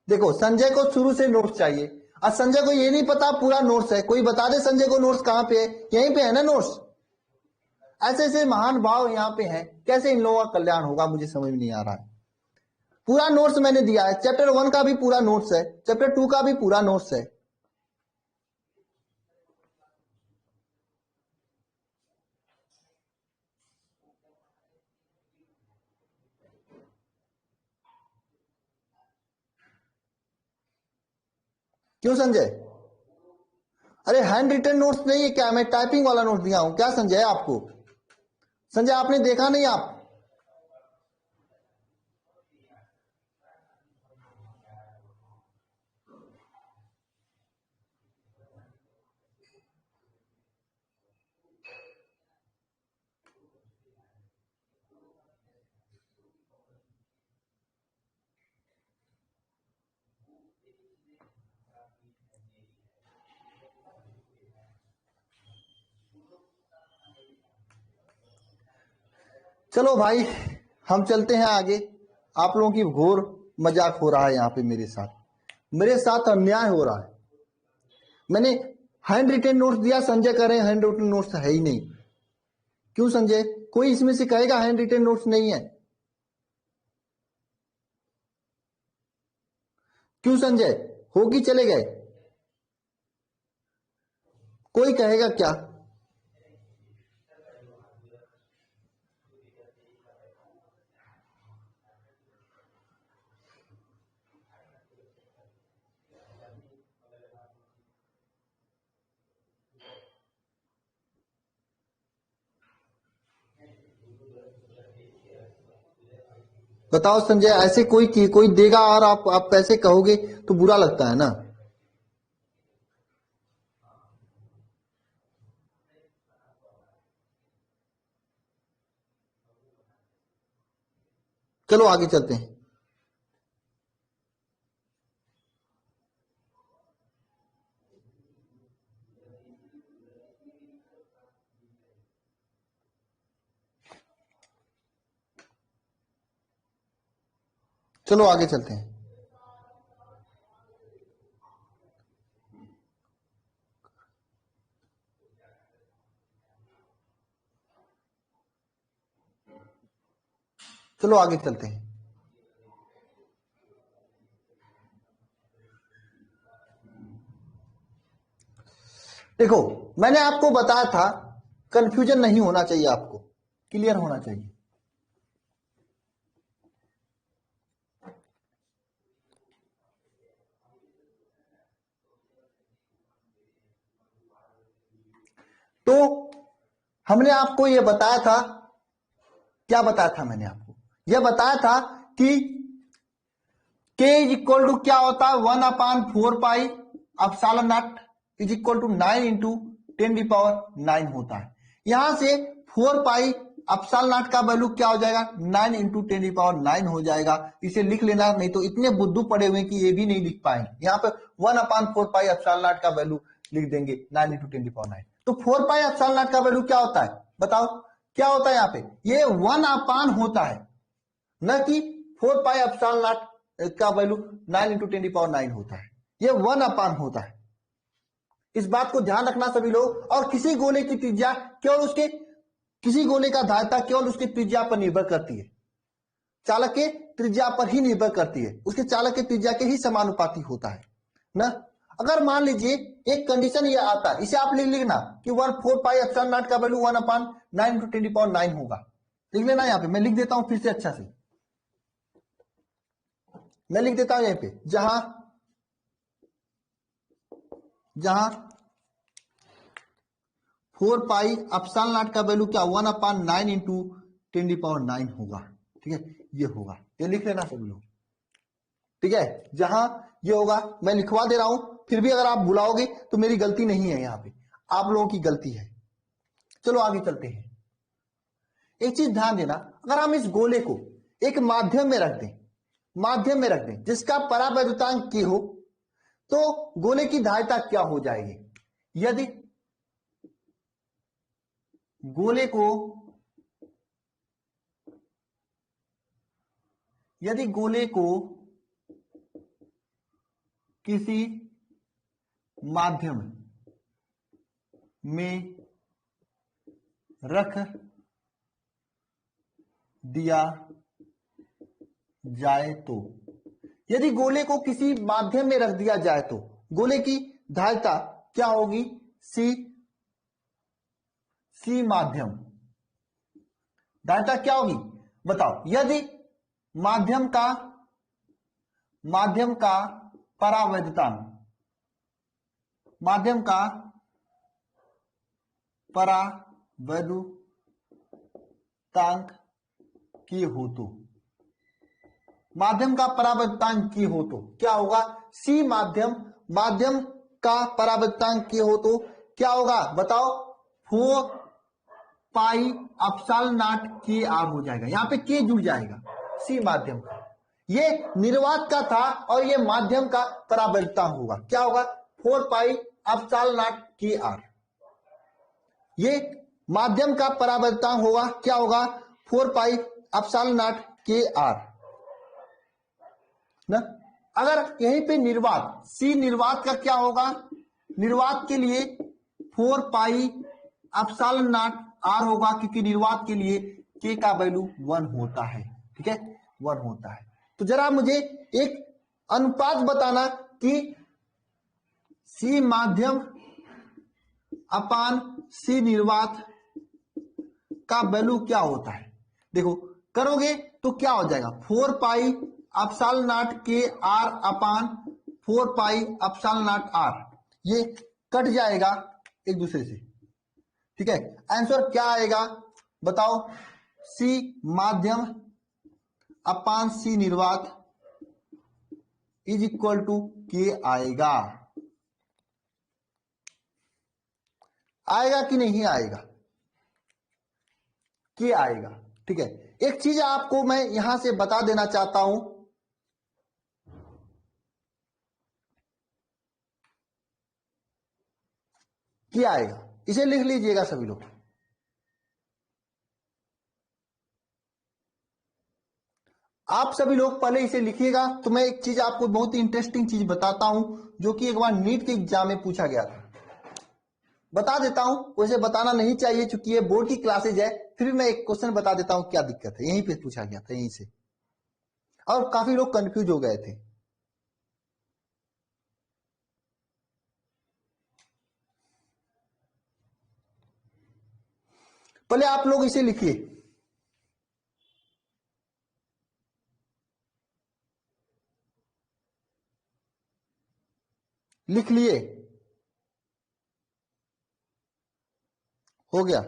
देखो संजय को शुरू से नोट्स चाहिए, और संजय को ये नहीं पता पूरा नोट्स है। कोई बता दे संजय को नोट्स कहां पे है। यहीं पे है ना नोट्स। ऐसे ऐसे महान भाव यहाँ पे हैं, कैसे इन लोगों का कल्याण होगा मुझे समझ में नहीं आ रहा है। पूरा नोट्स मैंने दिया है, चैप्टर 1 का भी पूरा नोट्स है, चैप्टर 2 का भी पूरा नोट्स है। क्यों संजय। अरे हैंड रिटन नोट्स नहीं है क्या, मैं टाइपिंग वाला नोट दिया हूं क्या संजय आपको। संजय आपने देखा नहीं आप। चलो भाई हम चलते हैं आगे। आप लोगों की घोर मजाक हो रहा है यहाँ पे मेरे साथ अन्याय हो रहा है। मैंने हैंड रिटेन नोट्स दिया, संजय कह रहे हैं हैंड रिटेन नोट्स है ही नहीं। क्यों संजय, कोई इसमें से कहेगा हैंड रिटेन नोट्स नहीं है? क्यों संजय, होगी चले गए? कोई कहेगा क्या? बताओ संजय, ऐसे कोई देगा और आप पैसे कहोगे तो बुरा लगता है ना। चलो आगे चलते हैं। चलो आगे चलते हैं। चलो आगे चलते हैं। देखो, मैंने आपको बताया था कंफ्यूजन नहीं होना चाहिए, आपको क्लियर होना चाहिए। तो हमने आपको यह बताया था, क्या बताया था मैंने आपको? यह बताया था कि k इज इक्वल टू क्या होता है, 1/4 pi epsilon nought is equal to 9 into 10⁹ होता है। यहां से 4 पाई एप्सिलॉन नॉट का वैल्यू क्या हो जाएगा, 9 इंटू 10⁹ हो जाएगा। इसे लिख लेना, नहीं तो इतने बुद्धू पड़े हुए कि ये भी नहीं लिख पाएंगे। यहाँ पे 1/4 पाई एप्सिलॉन नॉट का वैल्यू लिख देंगे 9 इंटू 10⁹। तो 4 पाई एप्सिलॉन नॉट का वैल्यू क्या होता है, बताओ क्या होता है? यहाँ पे ये 1 होता है, न कि 4 पाई एप्सिलॉन नॉट का वैल्यू 9 इंटू 10⁹ होता है। ये 1 होता है। इस बात को ध्यान रखना सभी लोग। और किसी गोले की त्रिज्या केवल उसके, किसी गोले का धारिता केवल उसकी त्रिज्या पर निर्भर करती है, चालक के त्रिज्या पर ही निर्भर करती है, उसके चालक के त्रिज्या के ही समानुपाती होता है ना। अगर मान लीजिए एक कंडीशन ये आता है, इसे आप लिखना कि 1/4 पाई एप्सिलॉन नॉट का वैल्यू 1/9 इंटू 10⁹ होगा। लिख लेना, यहां पे मैं लिख देता हूं फिर से अच्छा से, मैं लिख देता हूं यहीं पे, जहां 4 पाई एप्सिलॉन नॉट का वैल्यू क्या, 1/9 इंटू 10⁹ होगा। ठीक है, ये होगा, ये लिख लेना सभी लोग। ठीक है, जहां ये होगा मैं लिखवा दे रहा हूं, फिर भी अगर आप बुलाओगे तो मेरी गलती नहीं है, यहां पे आप लोगों की गलती है। चलो आगे चलते हैं। एक चीज ध्यान देना, अगर हम इस गोले को एक माध्यम में रख दें, माध्यम में रख दें जिसका परावैद्युतांक k हो, तो गोले की धारिता क्या हो जाएगी? यदि गोले को किसी माध्यम में रख दिया जाए तो, यदि गोले को किसी माध्यम में रख दिया जाए तो गोले की धारिता क्या होगी? सी माध्यम धारिता क्या होगी बताओ? यदि माध्यम का परावैद्युतांक, माध्यम का परावैद्युतांक की हो तो, माध्यम का परावैद्युतांक की हो तो क्या होगा? सी माध्यम, माध्यम का परावैद्युतांक की हो तो क्या होगा बताओ? 4 पाई एप्सिलॉन नॉट के आर हो जाएगा, यहां पे के जुड़ जाएगा, सी माध्यम का। ये निर्वात का था और ये माध्यम का परावैद्युतांक होगा, क्या होगा? 4 पाई एप्सिलॉन नॉट के आर। ये माध्यम का परावैद्युतांक होगा, क्या होगा? 4 पाई एप्सिलॉन नॉट के आर ना। अगर यहीं पे निर्वात, सी निर्वात का क्या होगा? निर्वात के लिए 4 पाई एप्सिलॉन नॉट आर होगा, क्योंकि निर्वात के लिए के का वैल्यू 1 होता है। ठीक है, 1 होता है। तो जरा मुझे एक अनुपात बताना कि सी माध्यम अपान सी निर्वात का वैल्यू क्या होता है। देखो करोगे तो क्या हो जाएगा, 4 पाई एप्सिलॉन नॉट के R upon 4 pi epsilon not R, ये कट जाएगा एक दूसरे से। ठीक है, आंसर क्या आएगा बताओ, सी माध्यम अपान सी निर्वात इज इक्वल टू के आएगा। आएगा कि नहीं आएगा, के आएगा। ठीक है, एक चीज आपको मैं यहां से बता देना चाहता हूं, क्या आएगा, इसे लिख लीजिएगा सभी लोग। आप सभी लोग पहले इसे लिखिएगा। तो मैं एक चीज आपको बहुत ही इंटरेस्टिंग चीज बताता हूं, जो कि एक बार नीट के एग्जाम में पूछा गया था। बता देता हूं, वैसे बताना नहीं चाहिए क्योंकि ये बोर्ड की क्लासेज है, फिर भी मैं एक क्वेश्चन बता देता हूं क्या दिक्कत है। यहीं पे पूछा गया था, यहीं से, और काफी लोग कंफ्यूज हो गए थे। पहले आप लोग इसे लिखिए, लिख लिए, हो गया।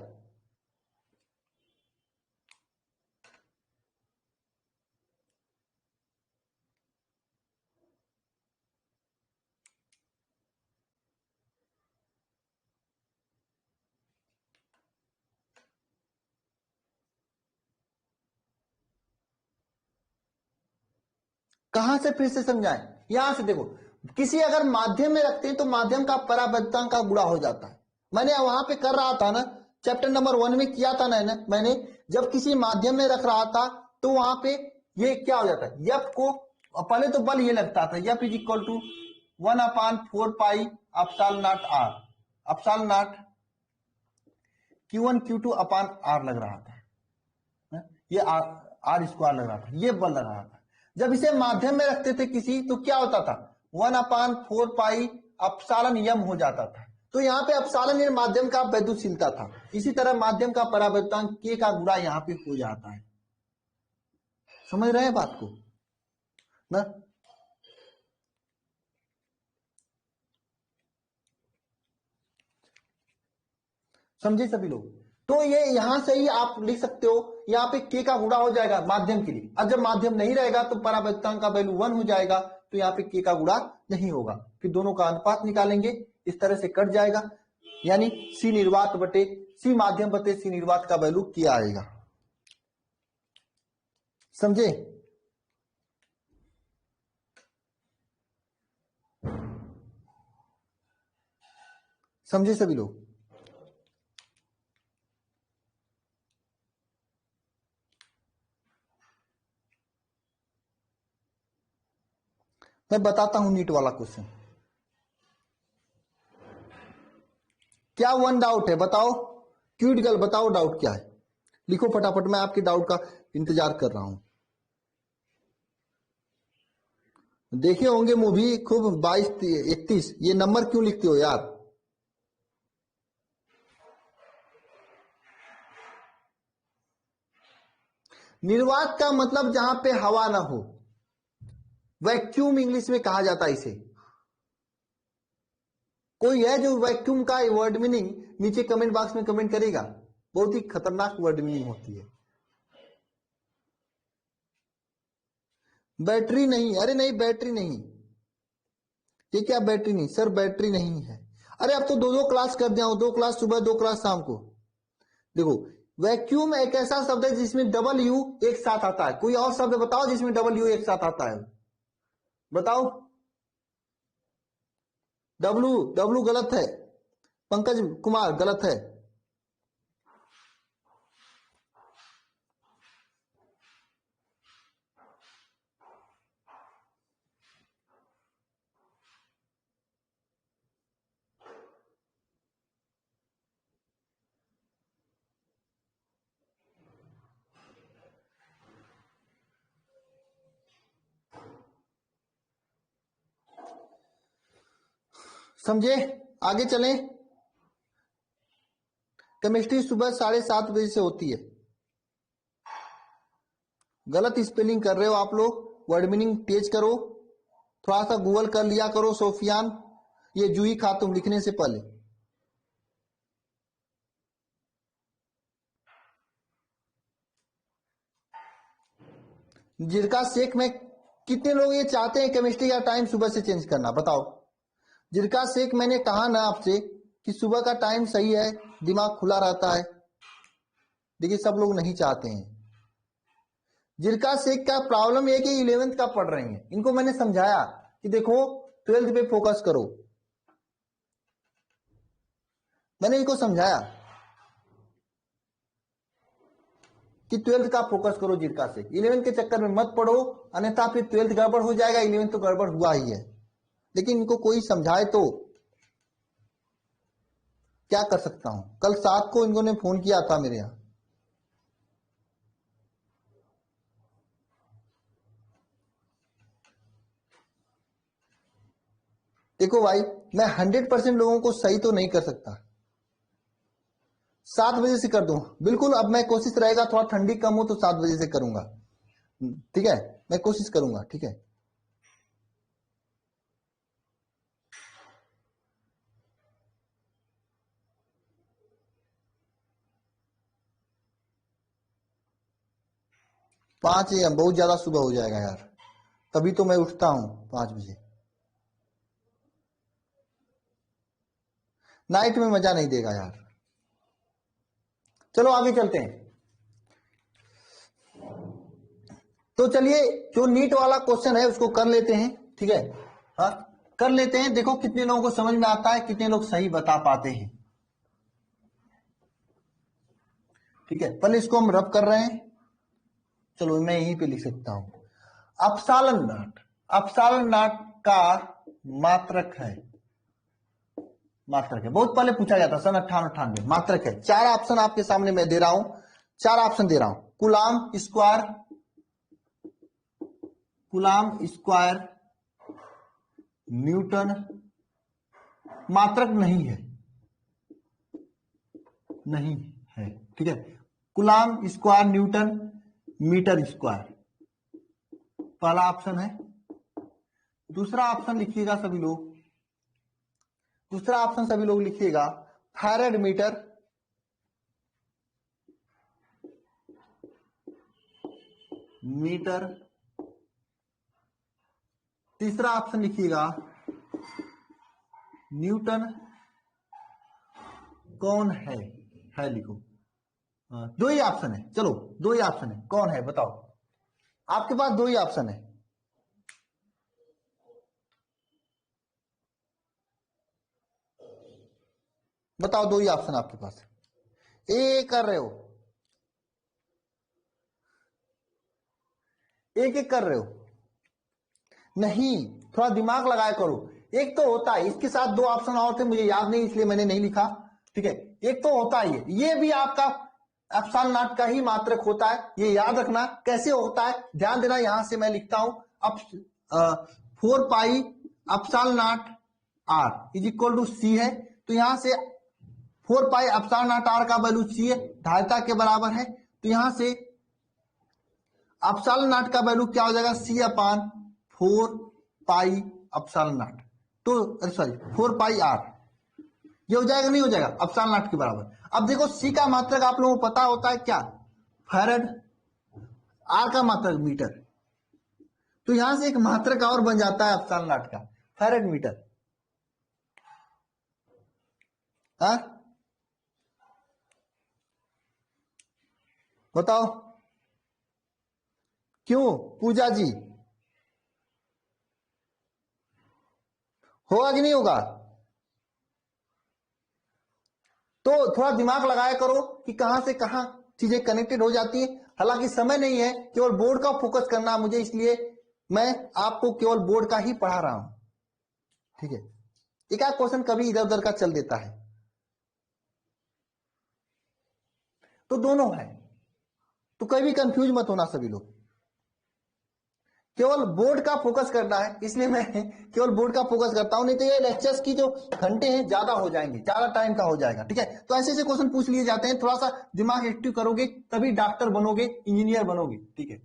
कहां से फिर से समझाएं, यहां से देखो, किसी अगर माध्यम में रखते हैं तो माध्यम का परावर्तन का गुणा हो जाता है। मैंने वहां पे कर रहा था ना, चैप्टर नंबर 1 में किया था ना मैंने, जब किसी माध्यम में रख रहा था तो वहां पे ये क्या हो जाता है, यफ को पहले तो बल ये लगता था, F is equal to 1/4 pi epsilon not R, epsilon nought Q1 Q2 upon R लग रहा था, ये आर स्क्वायर लग रहा था, ये बल लग रहा था। जब इसे माध्यम में रखते थे किसी तो क्या होता था, 1/4 पाई एप्सिलॉन यम हो जाता था। तो यहाँ पे एप्सिलॉन ये माध्यम का वैद्युशीलता था। इसी तरह माध्यम का परावर्तनांक के का गुणा यहाँ पे हो जाता है। समझ रहे हैं बात को ना। समझे सभी लोग। तो ये यहां से ही आप लिख सकते हो, यहाँ पे के का गुणा हो जाएगा माध्यम के लिए। अब जब माध्यम नहीं रहेगा तो परावर्तनांक का वैल्यू 1 हो जाएगा, तो यहाँ पे के का गुणा नहीं होगा। फिर दोनों का अनुपात निकालेंगे, इस तरह से कट जाएगा, यानी सी निर्वात बटे सी माध्यम बटे सी निर्वात का वैल्यू क्या आएगा। समझे। समझे सभी लोग। मैं बताता हूं नीट वाला क्वेश्चन। क्या वन डाउट है बताओ, क्यूट गर्ल बताओ डाउट क्या है, लिखो फटाफट, मैं आपके डाउट का इंतजार कर रहा हूं। देखे होंगे मूवी खूब, 22 31, ये नंबर क्यों लिखते हो यार। निर्वात का मतलब जहां पे हवा ना हो, वैक्यूम इंग्लिश में कहा जाता है इसे। कोई है जो वैक्यूम का वर्ड मीनिंग नीचे कमेंट बॉक्स में कमेंट करेगा, बहुत ही खतरनाक वर्ड मीनिंग होती है। बैटरी नहीं, अरे नहीं बैटरी नहीं, ये क्या बैटरी नहीं सर, बैटरी नहीं है। अरे अब तो दो दो क्लास कर दिया हूं, 2 क्लास सुबह 2 क्लास शाम को। देखो वैक्यूम एक ऐसा शब्द है जिसमें डबल यू एक साथ आता है। कोई और शब्द बताओ जिसमें डबल यू एक साथ आता है, बताओ। डब्लू, डब्लू गलत है, पंकज कुमार गलत है। समझे? आगे चलें। केमिस्ट्री सुबह 7:30 बजे से होती है। गलत स्पेलिंग कर रहे हो आप लोग, वर्ड मीनिंग तेज करो, थोड़ा सा गूगल कर लिया करो सोफियान, ये जूही खातून लिखने से पहले। जिरका शेख में कितने लोग ये चाहते हैं केमिस्ट्री का टाइम सुबह से चेंज करना, बताओ। जिरका शेख मैंने कहा ना आपसे कि सुबह का टाइम सही है, दिमाग खुला रहता है। देखिए सब लोग नहीं चाहते हैं। जिरका शेख का प्रॉब्लम ये कि 11th का पढ़ रहे हैं। इनको मैंने समझाया कि देखो 12th पे फोकस करो, मैंने इनको समझाया कि 12th का फोकस करो जिरका शेख, 11th के चक्कर में मत पढ़ो, अन्यथा फिर 12th गड़बड़ हो जाएगा, 11th तो गड़बड़ हुआ ही है। लेकिन इनको कोई समझाए तो क्या कर सकता हूं। कल 7 को इन्होंने फोन किया था मेरे यहां, देखो भाई मैं 100% लोगों को सही तो नहीं कर सकता, 7 बजे से कर दूं बिल्कुल। अब मैं कोशिश रहेगा थोड़ा ठंडी कम हो तो 7 बजे से करूंगा, ठीक है, मैं कोशिश करूंगा, ठीक है। पांच AM बहुत ज्यादा सुबह हो जाएगा यार, तभी तो मैं उठता हूं 5 बजे। नाइट में मजा नहीं देगा यार। चलो आगे चलते हैं। तो चलिए जो नीट वाला क्वेश्चन है उसको कर लेते हैं, ठीक है। हाँ कर लेते हैं, देखो कितने लोगों को समझ में आता है, कितने लोग सही बता पाते हैं। ठीक है पहले इसको हम रब कर रहे हैं, चलो मैं यहीं पे लिख सकता हूं। अपसालन नाट का मात्रक है, मात्रक है, बहुत पहले पूछा जाता सन 98 मात्रक है। 4 ऑप्शन आपके सामने मैं दे रहा हूं, 4 ऑप्शन दे रहा हूं। Coulomb square, coulomb square, newton, मात्रक नहीं है, नहीं है, ठीक है। Coulomb square, newton, metre square, पहला ऑप्शन है। दूसरा ऑप्शन लिखिएगा सभी लोग, दूसरा ऑप्शन सभी लोग लिखिएगा फैरेड मीटर, मीटर। तीसरा ऑप्शन लिखिएगा न्यूटन कौन है लिखो। दो ही ऑप्शन है, चलो दो ही ऑप्शन है, कौन है बताओ, आपके पास दो ही ऑप्शन है। बताओ दो ही ऑप्शन आपके पास, एक कर रहे हो, एक एक कर रहे हो, नहीं थोड़ा दिमाग लगाया करो। एक तो होता है, इसके साथ 2 ऑप्शन और थे मुझे याद नहीं इसलिए मैंने नहीं लिखा, ठीक है। एक तो होता है ये भी आपका एप्सिलॉन नॉट का ही मात्रक होता है, ये याद रखना कैसे होता है, ध्यान देना। यहां से मैं लिखता हूं अब 4 pi epsilon not R is equal to C है, तो यहां से 4 पाई एप्सिलॉन नॉट आर का वैल्यू सी है, ढाईता के बराबर है, तो यहां से एप्सिलॉन नॉट का वैल्यू क्या हो जाएगा, सी अपान 4 पाई एप्सिलॉन नॉट, तो सॉरी 4 पाई आर, ये हो जाएगा नहीं हो जाएगा एप्सिलॉन नॉट के बराबर। अब देखो सी का मात्रक आप लोगों को पता होता है क्या, फैरेड, आर का मात्रक मीटर, तो यहां से एक मात्रक और बन जाता है एप्सिलॉन नॉट का, फैरेड मीटर। हाँ बताओ क्यों पूजा जी, होगा कि नहीं होगा? तो थोड़ा दिमाग लगाया करो कि कहां से कहां चीजें कनेक्टेड हो जाती है। हालांकि समय नहीं है, केवल बोर्ड का फोकस करना मुझे, इसलिए मैं आपको केवल बोर्ड का ही पढ़ा रहा हूं, ठीक है। एक आध क्वेश्चन कभी इधर उधर का चल देता है, तो दोनों है, तो कभी कंफ्यूज मत होना सभी लोग। केवल बोर्ड का फोकस करना है, इसलिए मैं केवल बोर्ड का फोकस करता हूं, नहीं तो ये लेक्चर्स की जो घंटे हैं ज्यादा हो जाएंगे, ज्यादा टाइम का हो जाएगा। ठीक है, तो ऐसे ऐसे क्वेश्चन पूछ लिए जाते हैं, थोड़ा सा दिमाग एक्टिव करोगे तभी डॉक्टर बनोगे, इंजीनियर बनोगे। ठीक है,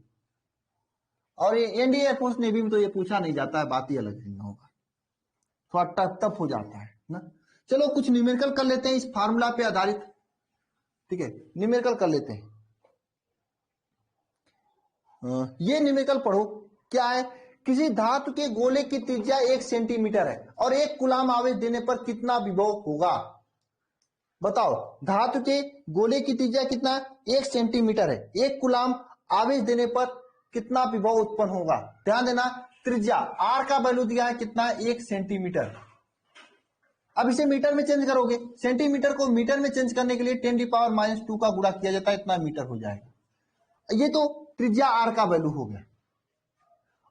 और ये इंडियन एयरफोर्स नेवी में तो ये पूछा नहीं जाता है, बात ही अलग है, होगा थोड़ा टफ हो जाता है ना। चलो कुछ न्यूमेरिकल कर लेते हैं इस फार्मूला पे आधारित। ठीक है, न्यूमेरिकल कर लेते हैं। ये न्यूमेरिकल पढ़ो, क्या है, किसी धातु के गोले की त्रिज्या 1 सेंटीमीटर है और 1 कूलाम आवेश देने पर कितना विभव होगा। बताओ, धातु के गोले की त्रिज्या कितना, 1 सेंटीमीटर है, 1 कूलाम आवेश देने पर कितना विभव उत्पन्न होगा। ध्यान देना, त्रिज्या आर का वैल्यू दिया है कितना, 1 सेंटीमीटर। अब इसे मीटर में चेंज करोगे, सेंटीमीटर को मीटर में चेंज करने के लिए 10⁻⁻² का गुणा किया जाता है, इतना मीटर हो जाएगा। ये तो त्रिज्या आर का वैल्यू हो गया।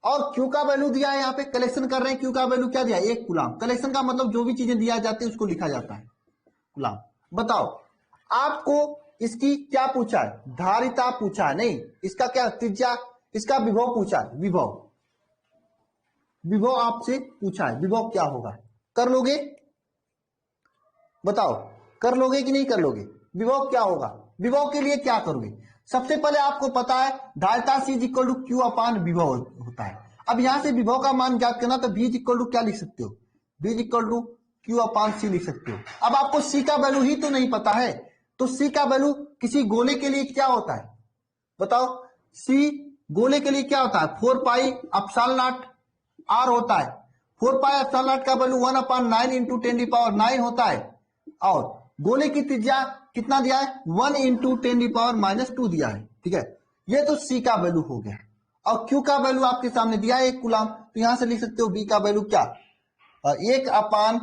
और क्यू का वैल्यू दिया है, यहाँ पे कलेक्शन कर रहे हैं, क्यू का वैल्यू क्या दिया है, 1 कूलाम। कलेक्शन का मतलब जो भी चीजें दिया जाती है उसको लिखा जाता है कूलाम। बताओ, आपको इसकी क्या पूछा है, धारिता पूछा है, नहीं इसका क्या त्रिज्या, इसका विभव पूछा है, विभव आपसे पूछा है, विभव क्या होगा। कर लोगे, बताओ कर लोगे कि नहीं कर लोगे। विभव क्या होगा, विभव के लिए क्या करोगे, सबसे पहले आपको पता है धारिता C = Q/ विभव होता है। अब यहां से विभव का मान ज्ञात करना, तो V = क्या लिख सकते हो, V = Q/C लिख सकते हो। अब आपको C का वैल्यू ही तो नहीं पता है, तो C का वैल्यू किसी गोले के लिए क्या होता है, बताओ। C गोले के लिए क्या होता है, 4πε0 R होता है। 4πε0 का वैल्यू 1/9 × 10⁹ होता है। और गोले की त्रिज्या कितना दिया है, 1 × 10⁻² दिया है। ठीक है, ये तो C का वैल्यू हो गया। और Q का वैल्यू आपके सामने दिया है 1 कूलाम, तो यहां से लिख सकते हो V का वैल्यू क्या, 1/1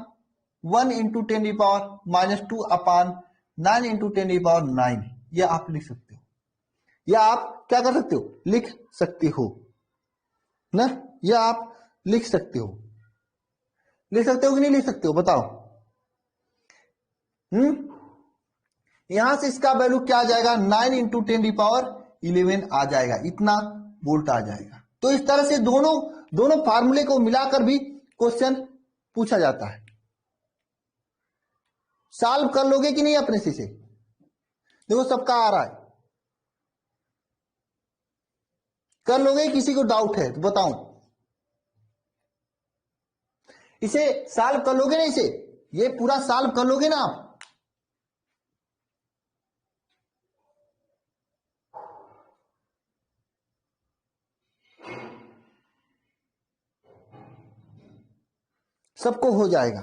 × 10⁻²/9 × 10⁹ ये आप लिख सकते हो, या आप क्या कर सकते हो, लिख सकते हो ना, या आप लिख सकते हो, लिख सकते हो कि नहीं लिख सकते हो, बताओ। यहां से इसका वैल्यू क्या आ जाएगा, 9 × 10⁻11 आ जाएगा, इतना वोल्ट आ जाएगा। तो इस तरह से दोनों फार्मूले को मिलाकर भी क्वेश्चन पूछा जाता है। सॉल्व कर लोगे कि नहीं अपने से, देखो सबका आ रहा है, कर लोगे, किसी को डाउट है तो बताऊं, इसे सॉल्व कर लोगे ना, इसे ये पूरा सॉल्व कर लोगे ना आप। सबको हो जाएगा।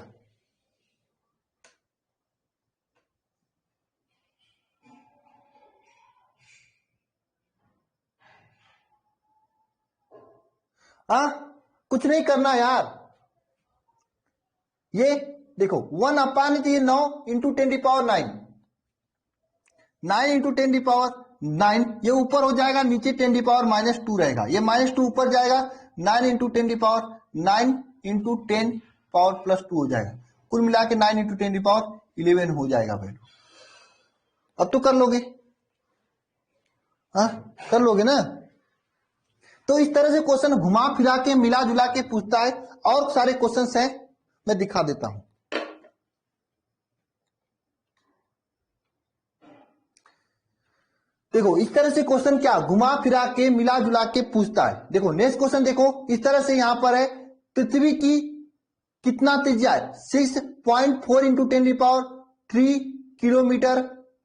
कुछ नहीं करना यार, ये देखो 1/9 ये 9 × 10⁹ 9 × 10⁹ ये ऊपर हो जाएगा, नीचे 10⁻² रहेगा, ये -2 ऊपर जाएगा, 9 × 10⁹ 9 × 10⁻² हो जाएगा, कुल मिला के 9 × 10⁻11 हो जाएगा वैल्यू। अब तो कर लोगे, कर लोगे ना। तो इस तरह से क्वेश्चन घुमा फिरा के मिला जुला के पूछता है, और सारे क्वेश्चंस हैं, मैं दिखा देता हूं। देखो इस तरह से क्वेश्चन क्या घुमा फिरा के मिला जुला के पूछता है। देखो नेक्स्ट क्वेश्चन देखो, इस तरह से यहां पर है, पृथ्वी की कितना त्रिज्या है, 6.4 × 10⁻³ किलोमीटर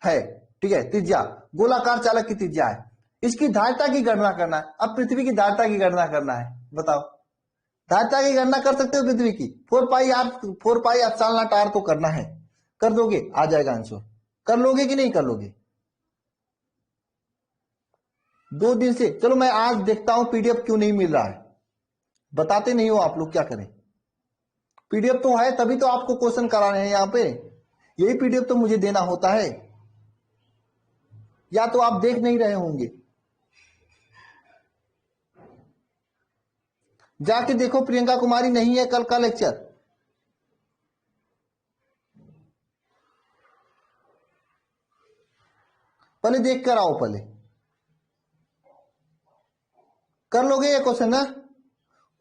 है। ठीक है, त्रिज्या गोलाकार चालक की त्रिज्या है, इसकी धारिता की गणना करना है। अब पृथ्वी की धारिता की गणना करना है, बताओ धारिता की गणना कर सकते हो पृथ्वी की, 4πε0 तो करना है, कर दोगे आ जाएगा आंसर। कर लोगे कि नहीं कर लोगे, 2 दिन से, चलो मैं आज देखता हूं पीडीएफ क्यों नहीं मिल रहा है, बताते नहीं हो आप लोग, क्या करें, पीडीएफ तो है तभी तो आपको क्वेश्चन करा रहे हैं यहाँ पे, यही पीडीएफ तो मुझे देना होता है, या तो आप देख नहीं रहे होंगे। जाके देखो, प्रियंका कुमारी नहीं है कल का लेक्चर, पहले देख कर आओ, पहले कर लोगे ये क्वेश्चन ना।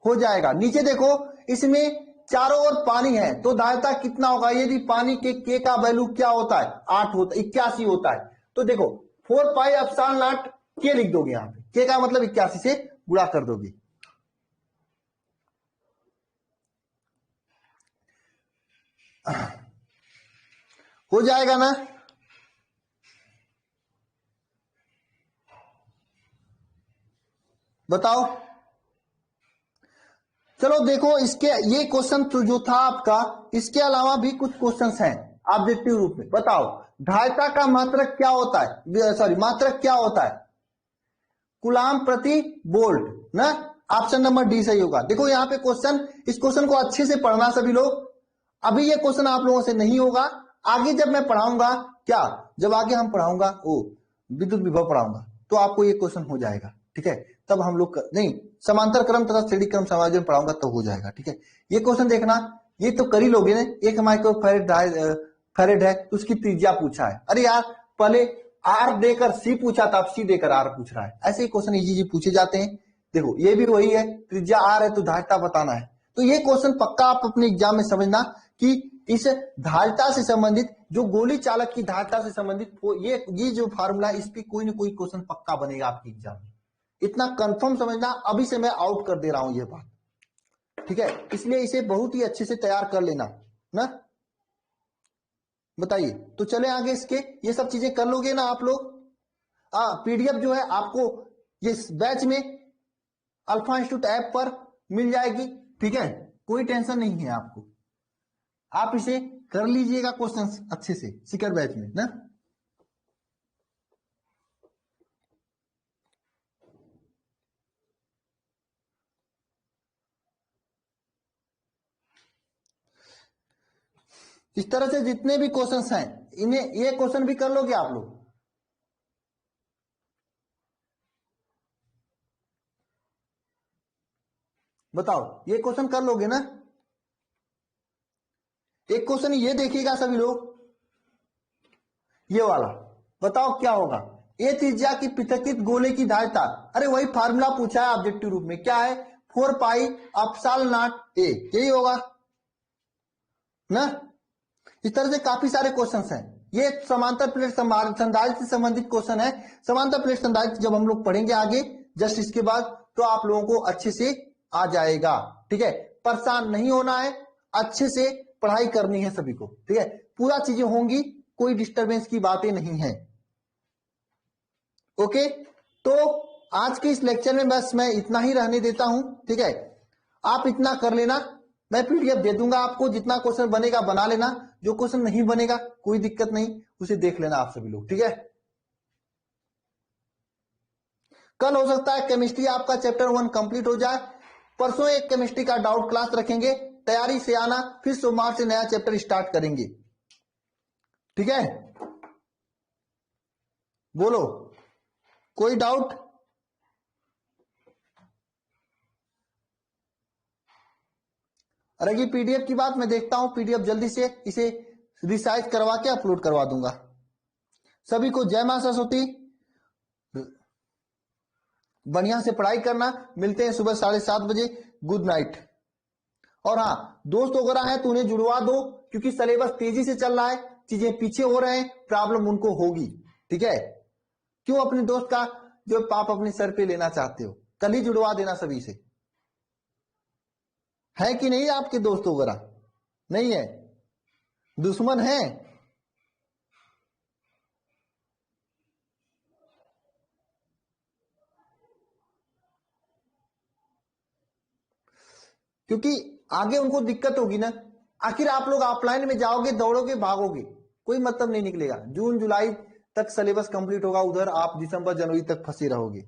हो जाएगा। नीचे देखो, इसमें चारों ओर पानी है तो धारिता कितना होगा? यदि पानी के के का वैल्यू क्या होता है? 8 होता है, 81 होता है। तो देखो 4 पाई एप्सिलॉन नॉट के लिख दोगे, यहाँ पे के का मतलब 81 से गुणा कर दोगे। हो जाएगा ना? बताओ। चलो देखो, इसके ये क्वेश्चन तो जो था आपका, इसके अलावा भी कुछ क्वेश्चंस हैं ऑब्जेक्टिव रूप में। बताओ धारिता का मात्रक क्या होता है? सॉरी, मात्रक क्या होता है? कूलाम प्रति वोल्ट ना। ऑप्शन नंबर डी सही होगा। देखो यहाँ पे क्वेश्चन, इस क्वेश्चन को अच्छे से पढ़ना सभी लोग। अभी ये क्वेश्चन आप लोगों से नहीं होगा, आगे जब मैं पढ़ाऊंगा, क्या जब आगे हम पढ़ाऊंगा वो विद्युत विभव पढ़ाऊंगा तो आपको ये क्वेश्चन हो जाएगा। ठीक है, तब हम लोग नहीं, समांतर क्रम तथा श्रेणी क्रम समायोजन पढ़ाऊंगा तब हो जाएगा। ठीक है, ये क्वेश्चन देखना, ये तो कर ही लोगे ना। 1 माइक्रो फैरेड है तो उसकी त्रिज्या पूछा है। अरे यार, पहले आर देकर सी पूछा था, अब सी देकर आर पूछ रहा है। ऐसे ही क्वेश्चन इजी पूछे जाते हैं। देखो ये भी वही है, त्रिज्या आर है तो धारिता बताना है। तो ये क्वेश्चन पक्का आप अपने एग्जाम में समझना कि इस धारिता से संबंधित, जो गोली चालक की धारिता से संबंधित ये जो फार्मूला, इस पे कोई ना कोई क्वेश्चन पक्का बनेगा आपके एग्जाम में। इतना कंफर्म समझना, अभी से मैं आउट कर दे रहा हूं ये बात। ठीक है, इसलिए इसे बहुत ही अच्छे से तैयार कर लेना ना। बताइए, तो चले आगे इसके, ये सब चीजें कर लोगे ना आप लोग? पीडीएफ जो है आपको ये बैच में अल्फा इंस्टीट्यूट ऐप पर मिल जाएगी। ठीक है, कोई टेंशन नहीं है आपको, आप इसे कर लीजिएगा क्वेश्चंस अच्छे से सीकर बैच में ना। इस तरह से जितने भी क्वेश्चंस हैं, इन्हें ये क्वेश्चन भी कर लोगे आप लोग। बताओ, ये क्वेश्चन कर लोगे ना? एक क्वेश्चन ये देखिएगा सभी लोग, ये वाला। बताओ क्या होगा? ए त्रिज्या की पृथकित गोले की धारिता। अरे वही फार्मूला पूछा है ऑब्जेक्टिव रूप में, क्या है? 4 पाई एप्सिलॉन नॉट ए, यही होगा ना। इस तरह से काफी सारे क्वेश्चंस हैं। ये समांतर प्लेट संधारित्र से संबंधित क्वेश्चन है। समांतर प्लेट संधारित्र जब हम लोग पढ़ेंगे आगे जस्ट इसके बाद, तो आप लोगों को अच्छे से आ जाएगा। ठीक है, परेशान नहीं होना है, अच्छे से पढ़ाई करनी है सभी को। ठीक है, पूरा चीजें होंगी, कोई डिस्टरबेंस की बातें नहीं है। ओके, तो आज के इस लेक्चर में बस मैं इतना ही रहने देता हूं। ठीक है, आप इतना कर लेना, मैं पीडीएफ दे दूंगा आपको, जितना क्वेश्चन बनेगा बना लेना, जो क्वेश्चन नहीं बनेगा कोई दिक्कत नहीं, उसे देख लेना आप सभी लोग। ठीक है, कल हो सकता है केमिस्ट्री आपका चैप्टर 1 कंप्लीट हो जाए। परसों एक केमिस्ट्री का डाउट क्लास रखेंगे, तैयारी से आना, फिर सोमवार से नया चैप्टर स्टार्ट करेंगे। ठीक है, बोलो कोई डाउट? रही पीडीएफ की बात, मैं देखता हूं पीडीएफ जल्दी से इसे रिसाइज करवा के अपलोड करवा दूंगा। सभी को जय मां सरस्वती, बढ़िया से पढ़ाई करना। मिलते हैं सुबह 7:30 बजे। Good night. और हाँ, दोस्त वगैरह है तो उन्हें जुड़वा दो, क्योंकि सिलेबस तेजी से चल रहा है, चीजें पीछे हो रहे हैं, प्रॉब्लम उनको होगी। ठीक है, क्यों अपने दोस्त का जो पाप अपने सर पे लेना चाहते हो? कल ही जुड़वा देना सभी से। है कि नहीं आपके दोस्त वगैरह? नहीं है, दुश्मन है? क्योंकि आगे उनको दिक्कत होगी ना। आखिर आप लोग ऑफलाइन में जाओगे, दौड़ोगे, भागोगे, कोई मतलब नहीं निकलेगा। जून जुलाई तक सिलेबस कंप्लीट होगा, उधर आप दिसंबर जनवरी तक फंसे रहोगे।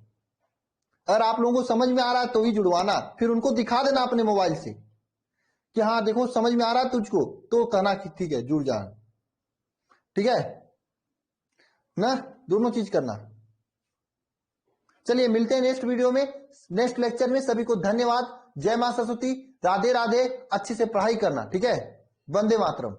अगर आप लोगों को समझ में आ रहा है तो ही जुड़वाना, फिर उनको दिखा देना अपने मोबाइल से कि हाँ देखो समझ में आ रहा है तुझको, तो कहना कि ठीक है जुड़ जाना। ठीक है ना, दोनों चीज करना। चलिए मिलते हैं नेक्स्ट वीडियो में, नेक्स्ट लेक्चर में। सभी को धन्यवाद, जय मां सरस्वती, राधे राधे। अच्छे से पढ़ाई करना। ठीक है, वंदे मातरम।